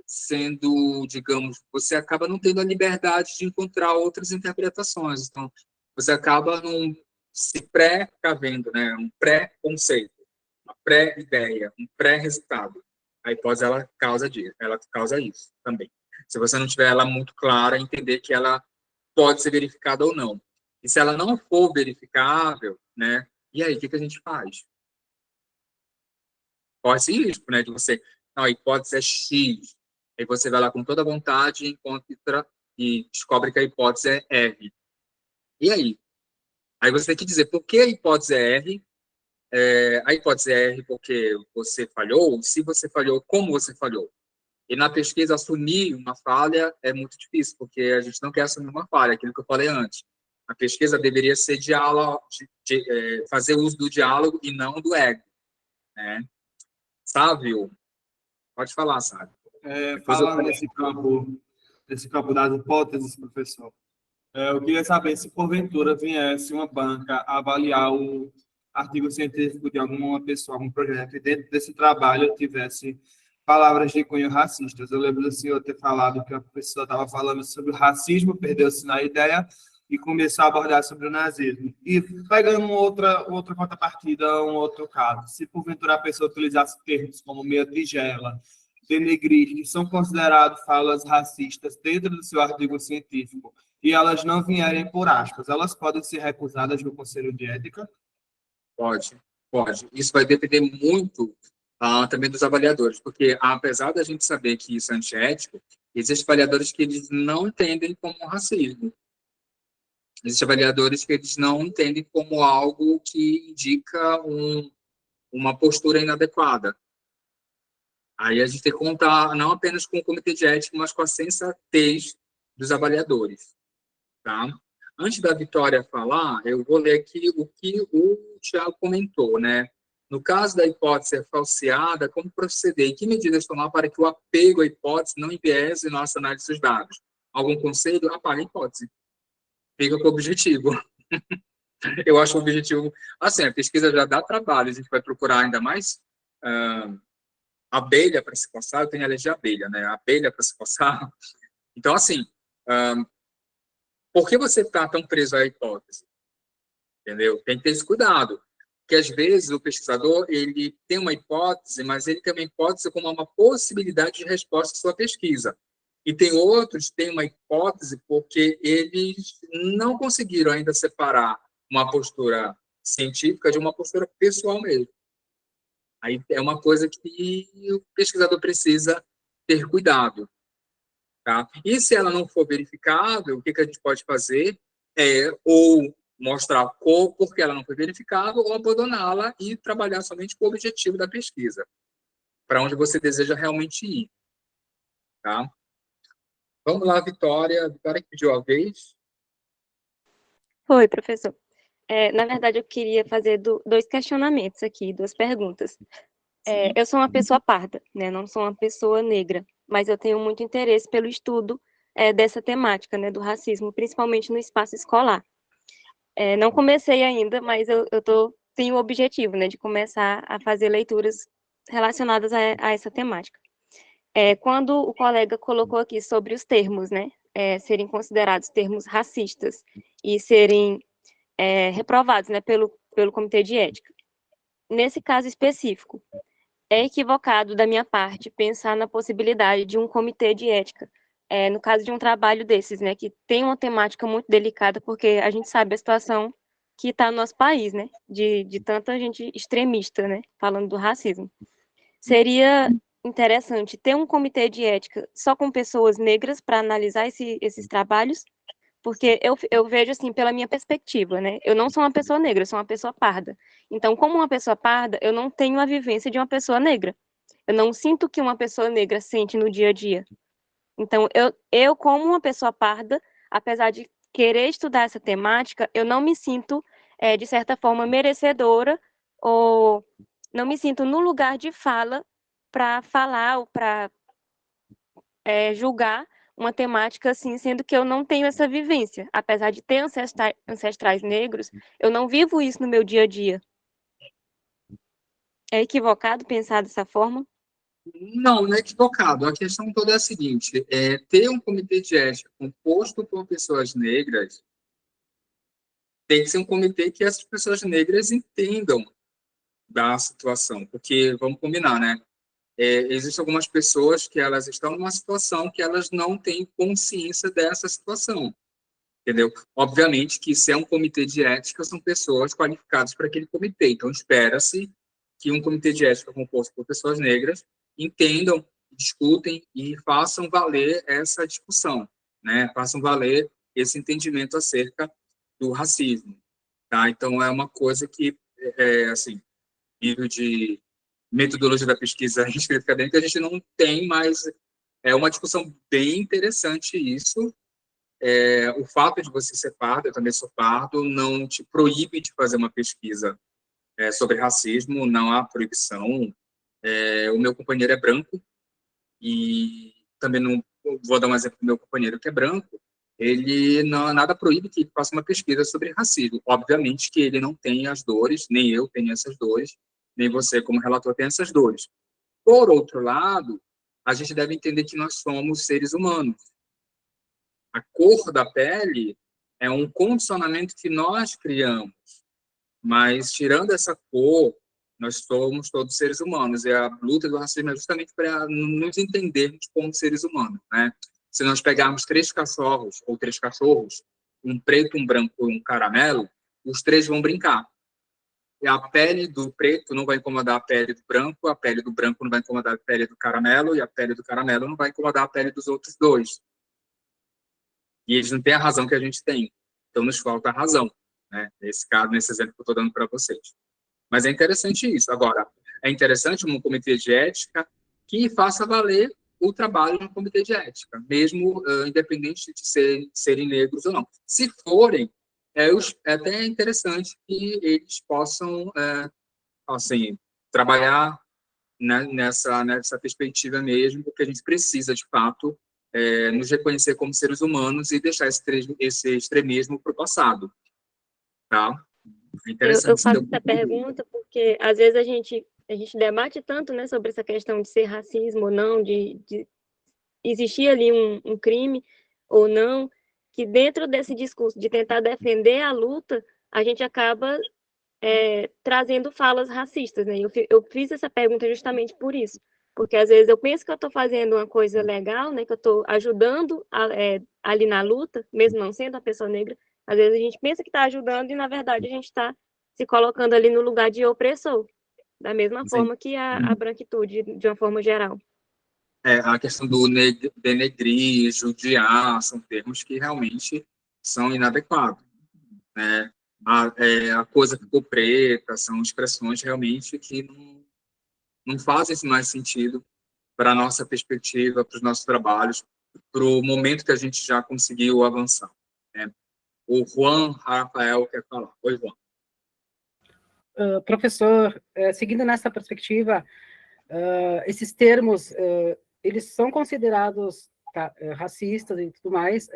sendo, digamos, você acaba não tendo a liberdade de encontrar outras interpretações. Então, você acaba se pré-cavendo, né? Um pré-conceito, uma pré-ideia, um pré-resultado. A hipótese, ela causa isso também. Se você não tiver ela muito clara, entender que ela pode ser verificada ou não. E se ela não for verificável, né? E aí, o que a gente faz? Corre esse risco, né? De você, não, a hipótese é X. Aí você vai lá com toda a vontade, encontra e descobre que a hipótese é R. E aí? Aí você tem que dizer por que a hipótese é R. A hipótese é R porque você falhou. Se você falhou, como você falhou? E na pesquisa, assumir uma falha é muito difícil, porque a gente não quer assumir uma falha, aquilo que eu falei antes. A pesquisa deveria ser diálogo, fazer uso do diálogo e não do ego, né? Sávio, pode falar, Sávio. Falando nesse campo das hipóteses, professor, eu queria saber se, porventura, viesse uma banca avaliar o artigo científico de alguma pessoa, algum projeto, e dentro desse trabalho tivesse palavras de cunho racistas. Eu lembro do senhor ter falado que a pessoa estava falando sobre o racismo, perdeu-se na ideia e começou a abordar sobre o nazismo. E pegando outra contrapartida, um outro caso, se porventura a pessoa utilizasse termos como meia tigela, denegrir, que são considerados falas racistas dentro do seu artigo científico, e elas não vierem por aspas, elas podem ser recusadas no Conselho de Ética? Pode. Isso vai depender muito também dos avaliadores, porque apesar da gente saber que isso é antiético, existem avaliadores que eles não entendem como racismo. Existem avaliadores que eles não entendem como algo que indica uma postura inadequada. Aí a gente tem que contar não apenas com o comitê de ética, mas com a sensatez dos avaliadores, tá? Antes da Vitória falar, eu vou ler aqui o que o Tiago comentou, né? No caso da hipótese falseada, como proceder e que medidas tomar para que o apego à hipótese não enviese nossa análise dos dados? Algum conselho? Apaga a hipótese. Fica com o objetivo. Eu acho o objetivo... Assim, a pesquisa já dá trabalho, a gente vai procurar ainda mais abelha para se coçar. Eu tenho alergia à abelha, né? Abelha para se coçar. Então, assim, por que você está tão preso à hipótese? Entendeu? Tem que ter esse cuidado. Porque, às vezes, o pesquisador ele tem uma hipótese, mas ele tem uma hipótese como uma possibilidade de resposta à sua pesquisa. E tem outros que têm uma hipótese porque eles não conseguiram ainda separar uma postura científica de uma postura pessoal mesmo. Aí é uma coisa que o pesquisador precisa ter cuidado. Tá? E se ela não for verificável, o que a gente pode fazer é ou mostrar por que ela não foi verificada ou abandoná-la e trabalhar somente com o objetivo da pesquisa, para onde você deseja realmente ir. Tá? Vamos lá, Vitória. Vitória que pediu a vez. Oi, professor. Na verdade, eu queria fazer dois questionamentos aqui, duas perguntas. Eu sou uma pessoa parda, né? Não sou uma pessoa negra, mas eu tenho muito interesse pelo estudo dessa temática, né, do racismo, principalmente no espaço escolar. Não comecei ainda, mas eu tenho o objetivo, né, de começar a fazer leituras relacionadas a essa temática. Quando o colega colocou aqui sobre os termos, né, serem considerados termos racistas e serem reprovados, né, pelo Comitê de Ética. Nesse caso específico, é equivocado da minha parte pensar na possibilidade de um comitê de ética, no caso de um trabalho desses, né, que tem uma temática muito delicada, porque a gente sabe a situação que está no nosso país, né, de tanta gente extremista, né, falando do racismo. Seria interessante ter um comitê de ética só com pessoas negras para analisar esses trabalhos, porque eu vejo, assim, pela minha perspectiva, né, eu não sou uma pessoa negra, eu sou uma pessoa parda. Então, como uma pessoa parda, eu não tenho a vivência de uma pessoa negra. Eu não sinto o que uma pessoa negra sente no dia a dia. Então, eu como uma pessoa parda, apesar de querer estudar essa temática, eu não me sinto, de certa forma, merecedora ou não me sinto no lugar de fala para falar ou para julgar uma temática assim, sendo que eu não tenho essa vivência. Apesar de ter ancestrais negros, eu não vivo isso no meu dia a dia. É equivocado pensar dessa forma? Não, não é equivocado. A questão toda é a seguinte: ter um comitê de ética composto por pessoas negras tem que ser um comitê que essas pessoas negras entendam da situação, porque, vamos combinar, né? Existem algumas pessoas que elas estão numa situação que elas não têm consciência dessa situação, entendeu? Obviamente que se é um comitê de ética, são pessoas qualificadas para aquele comitê, então espera-se que um comitê de ética composto por pessoas negras entendam, discutem e façam valer essa discussão, né? Façam valer esse entendimento acerca do racismo, tá? Então, é uma coisa que, assim, nível de metodologia da pesquisa em escrita acadêmica, a gente não tem, mas é uma discussão bem interessante isso. O fato de você ser pardo, eu também sou pardo, não te proíbe de fazer uma pesquisa sobre racismo, não há proibição. O meu companheiro é branco, e também não vou dar um exemplo do meu companheiro que é branco, ele não, nada proíbe que ele faça uma pesquisa sobre racismo. Obviamente que ele não tem as dores, nem eu tenho essas dores, nem você como relator tem essas dores. Por outro lado, a gente deve entender que nós somos seres humanos. A cor da pele é um condicionamento que nós criamos, mas tirando essa cor, nós somos todos seres humanos, e a luta do racismo é justamente para nos entendermos como seres humanos, né? Se nós pegarmos três cachorros, ou três cachorros, um preto, um branco e um caramelo, os três vão brincar. E a pele do preto não vai incomodar a pele do branco, a pele do branco não vai incomodar a pele do caramelo, e a pele do caramelo não vai incomodar a pele dos outros dois. E eles não têm a razão que a gente tem. Então, nos falta a razão, né? Nesse caso, nesse exemplo que eu estou dando para vocês. Mas é interessante isso. Agora, é interessante um comitê de ética que faça valer o trabalho no comitê de ética, mesmo independente de serem negros ou não. Se forem, é até interessante que eles possam assim, trabalhar, né, nessa perspectiva mesmo, porque a gente precisa, de fato, nos reconhecer como seres humanos e deixar esse extremismo para o passado. Tá? É interessante. Eu faço essa pergunta porque, às vezes, a gente debate tanto, né, sobre essa questão de ser racismo ou não, de existir ali um crime ou não, que dentro desse discurso de tentar defender a luta, a gente acaba trazendo falas racistas, né? Eu fiz essa pergunta justamente por isso, porque às vezes eu penso que eu estou fazendo uma coisa legal, né? Que eu estou ajudando ali na luta, mesmo não sendo a pessoa negra. Às vezes a gente pensa que está ajudando e na verdade a gente está se colocando ali no lugar de opressor, da mesma forma que a branquitude, de uma forma geral. A questão do denegrir, judiar, são termos que realmente são inadequados, né? A coisa ficou preta, são expressões realmente que não fazem mais sentido para a nossa perspectiva, para os nossos trabalhos, para o momento que a gente já conseguiu avançar, né? O Juan Rafael quer falar. Oi, Juan. Professor, seguindo nessa perspectiva, esses termos, eles são considerados racistas e tudo mais,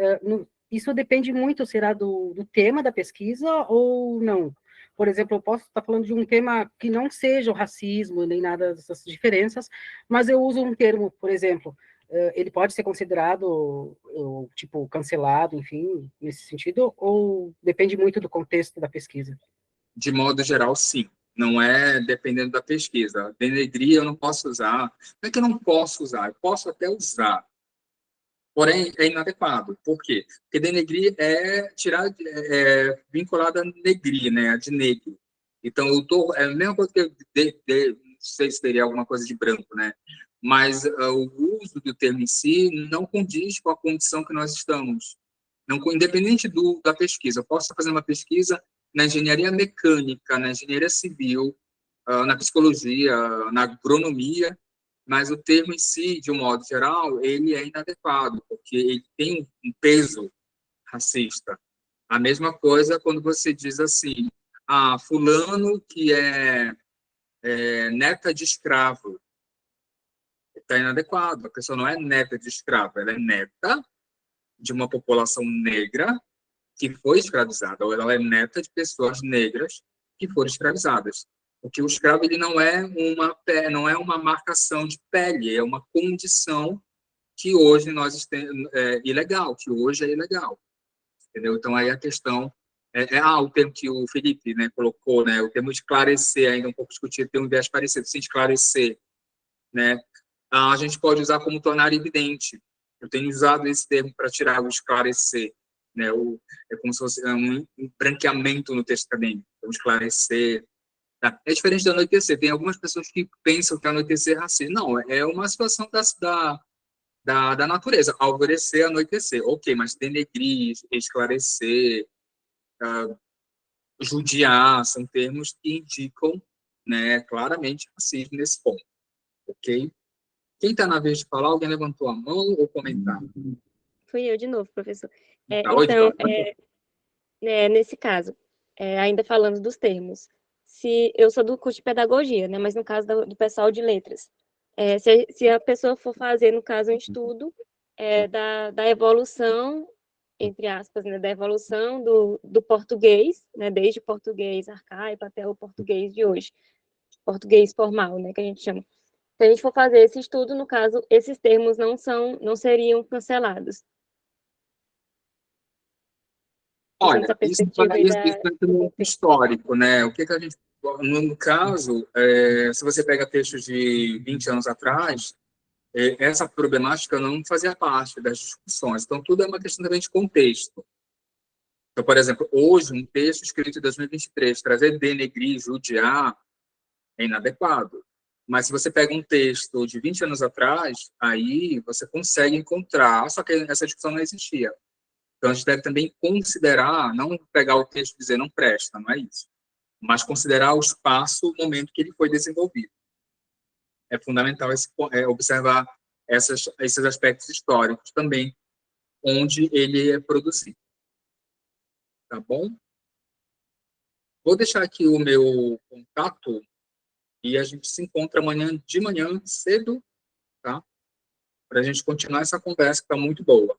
isso depende muito, será do tema da pesquisa ou não? Por exemplo, eu posso estar falando de um tema que não seja o racismo, nem nada dessas diferenças, mas eu uso um termo, por exemplo, ele pode ser considerado, tipo, cancelado, enfim, nesse sentido, ou depende muito do contexto da pesquisa? De modo geral, sim. Não é dependendo da pesquisa. Denegrir eu não posso usar. Não é que eu não posso usar, eu posso até usar. Porém, é inadequado. Por quê? Porque denegrir é tirar, vinculado a negrir, né? De negro. Então, é a mesma coisa que não sei se teria alguma coisa de branco, né? Mas o uso do termo em si não condiz com a condição que nós estamos. Não, independente da pesquisa. Eu posso estar fazendo uma pesquisa na engenharia mecânica, na engenharia civil, na psicologia, na agronomia, mas o termo em si, de um modo geral, ele é inadequado, porque ele tem um peso racista. A mesma coisa quando você diz assim, fulano que é neta de escravo, está inadequado. A pessoa não é neta de escravo, ela é neta de uma população negra que foi escravizada, ou ela é neta de pessoas negras que foram escravizadas. Porque o escravo ele não é uma marcação de pele, é uma condição que hoje nós ilegal, que hoje é ilegal, entendeu? Então aí a questão o termo que o Felipe, né, colocou, né, o termo esclarecer, ainda um pouco discutido, tem um viés parecido, sem esclarecer, né? A gente pode usar como tornar evidente. Eu tenho usado esse termo para tirar o esclarecer, né? É como se fosse um branqueamento no texto acadêmico, então, esclarecer. Tá? É diferente do anoitecer. Tem algumas pessoas que pensam que anoitecer é racismo. Não, é uma situação da natureza. Alvorecer, anoitecer. Ok, mas denegrir, esclarecer, judiar, são termos que indicam, né, claramente racismo nesse ponto. Ok? Quem está na vez de falar, alguém levantou a mão ou comentar? Fui eu de novo, professor. Então, nesse caso, ainda falando dos termos, se eu sou do curso de pedagogia, né, mas no caso do pessoal de letras, se a pessoa for fazer, no caso, um estudo da evolução, entre aspas, né, da evolução do português, né, desde o português arcaico até o português de hoje, português formal, né, que a gente chama. Se a gente for fazer esse estudo, no caso, esses termos não seriam cancelados. olha, isso é muito histórico, né? O que a gente, no caso, se você pega textos de 20 anos atrás, essa problemática não fazia parte das discussões. Então, tudo é uma questão também de contexto. Então, por exemplo, hoje, um texto escrito em 2023, trazer denegrir, judiar, é inadequado. Mas se você pega um texto de 20 anos atrás, aí você consegue encontrar, só que essa discussão não existia. Então, a gente deve também considerar, não pegar o texto e dizer não presta, não é isso, mas considerar o espaço, o momento que ele foi desenvolvido. É fundamental observar esses aspectos históricos também, onde ele é produzido. Tá bom? Vou deixar aqui o meu contato e a gente se encontra amanhã de manhã cedo, tá? Para a gente continuar essa conversa que está muito boa.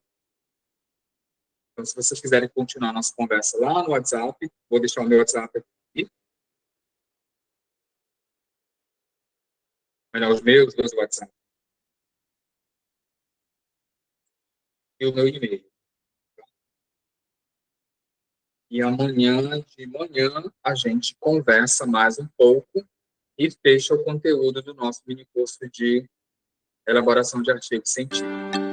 Então, se vocês quiserem continuar a nossa conversa lá no WhatsApp, vou deixar o meu WhatsApp aqui. Melhor, os meus dois WhatsApp. E o meu e-mail. E amanhã de manhã a gente conversa mais um pouco e fecha o conteúdo do nosso mini curso de elaboração de artigos científicos.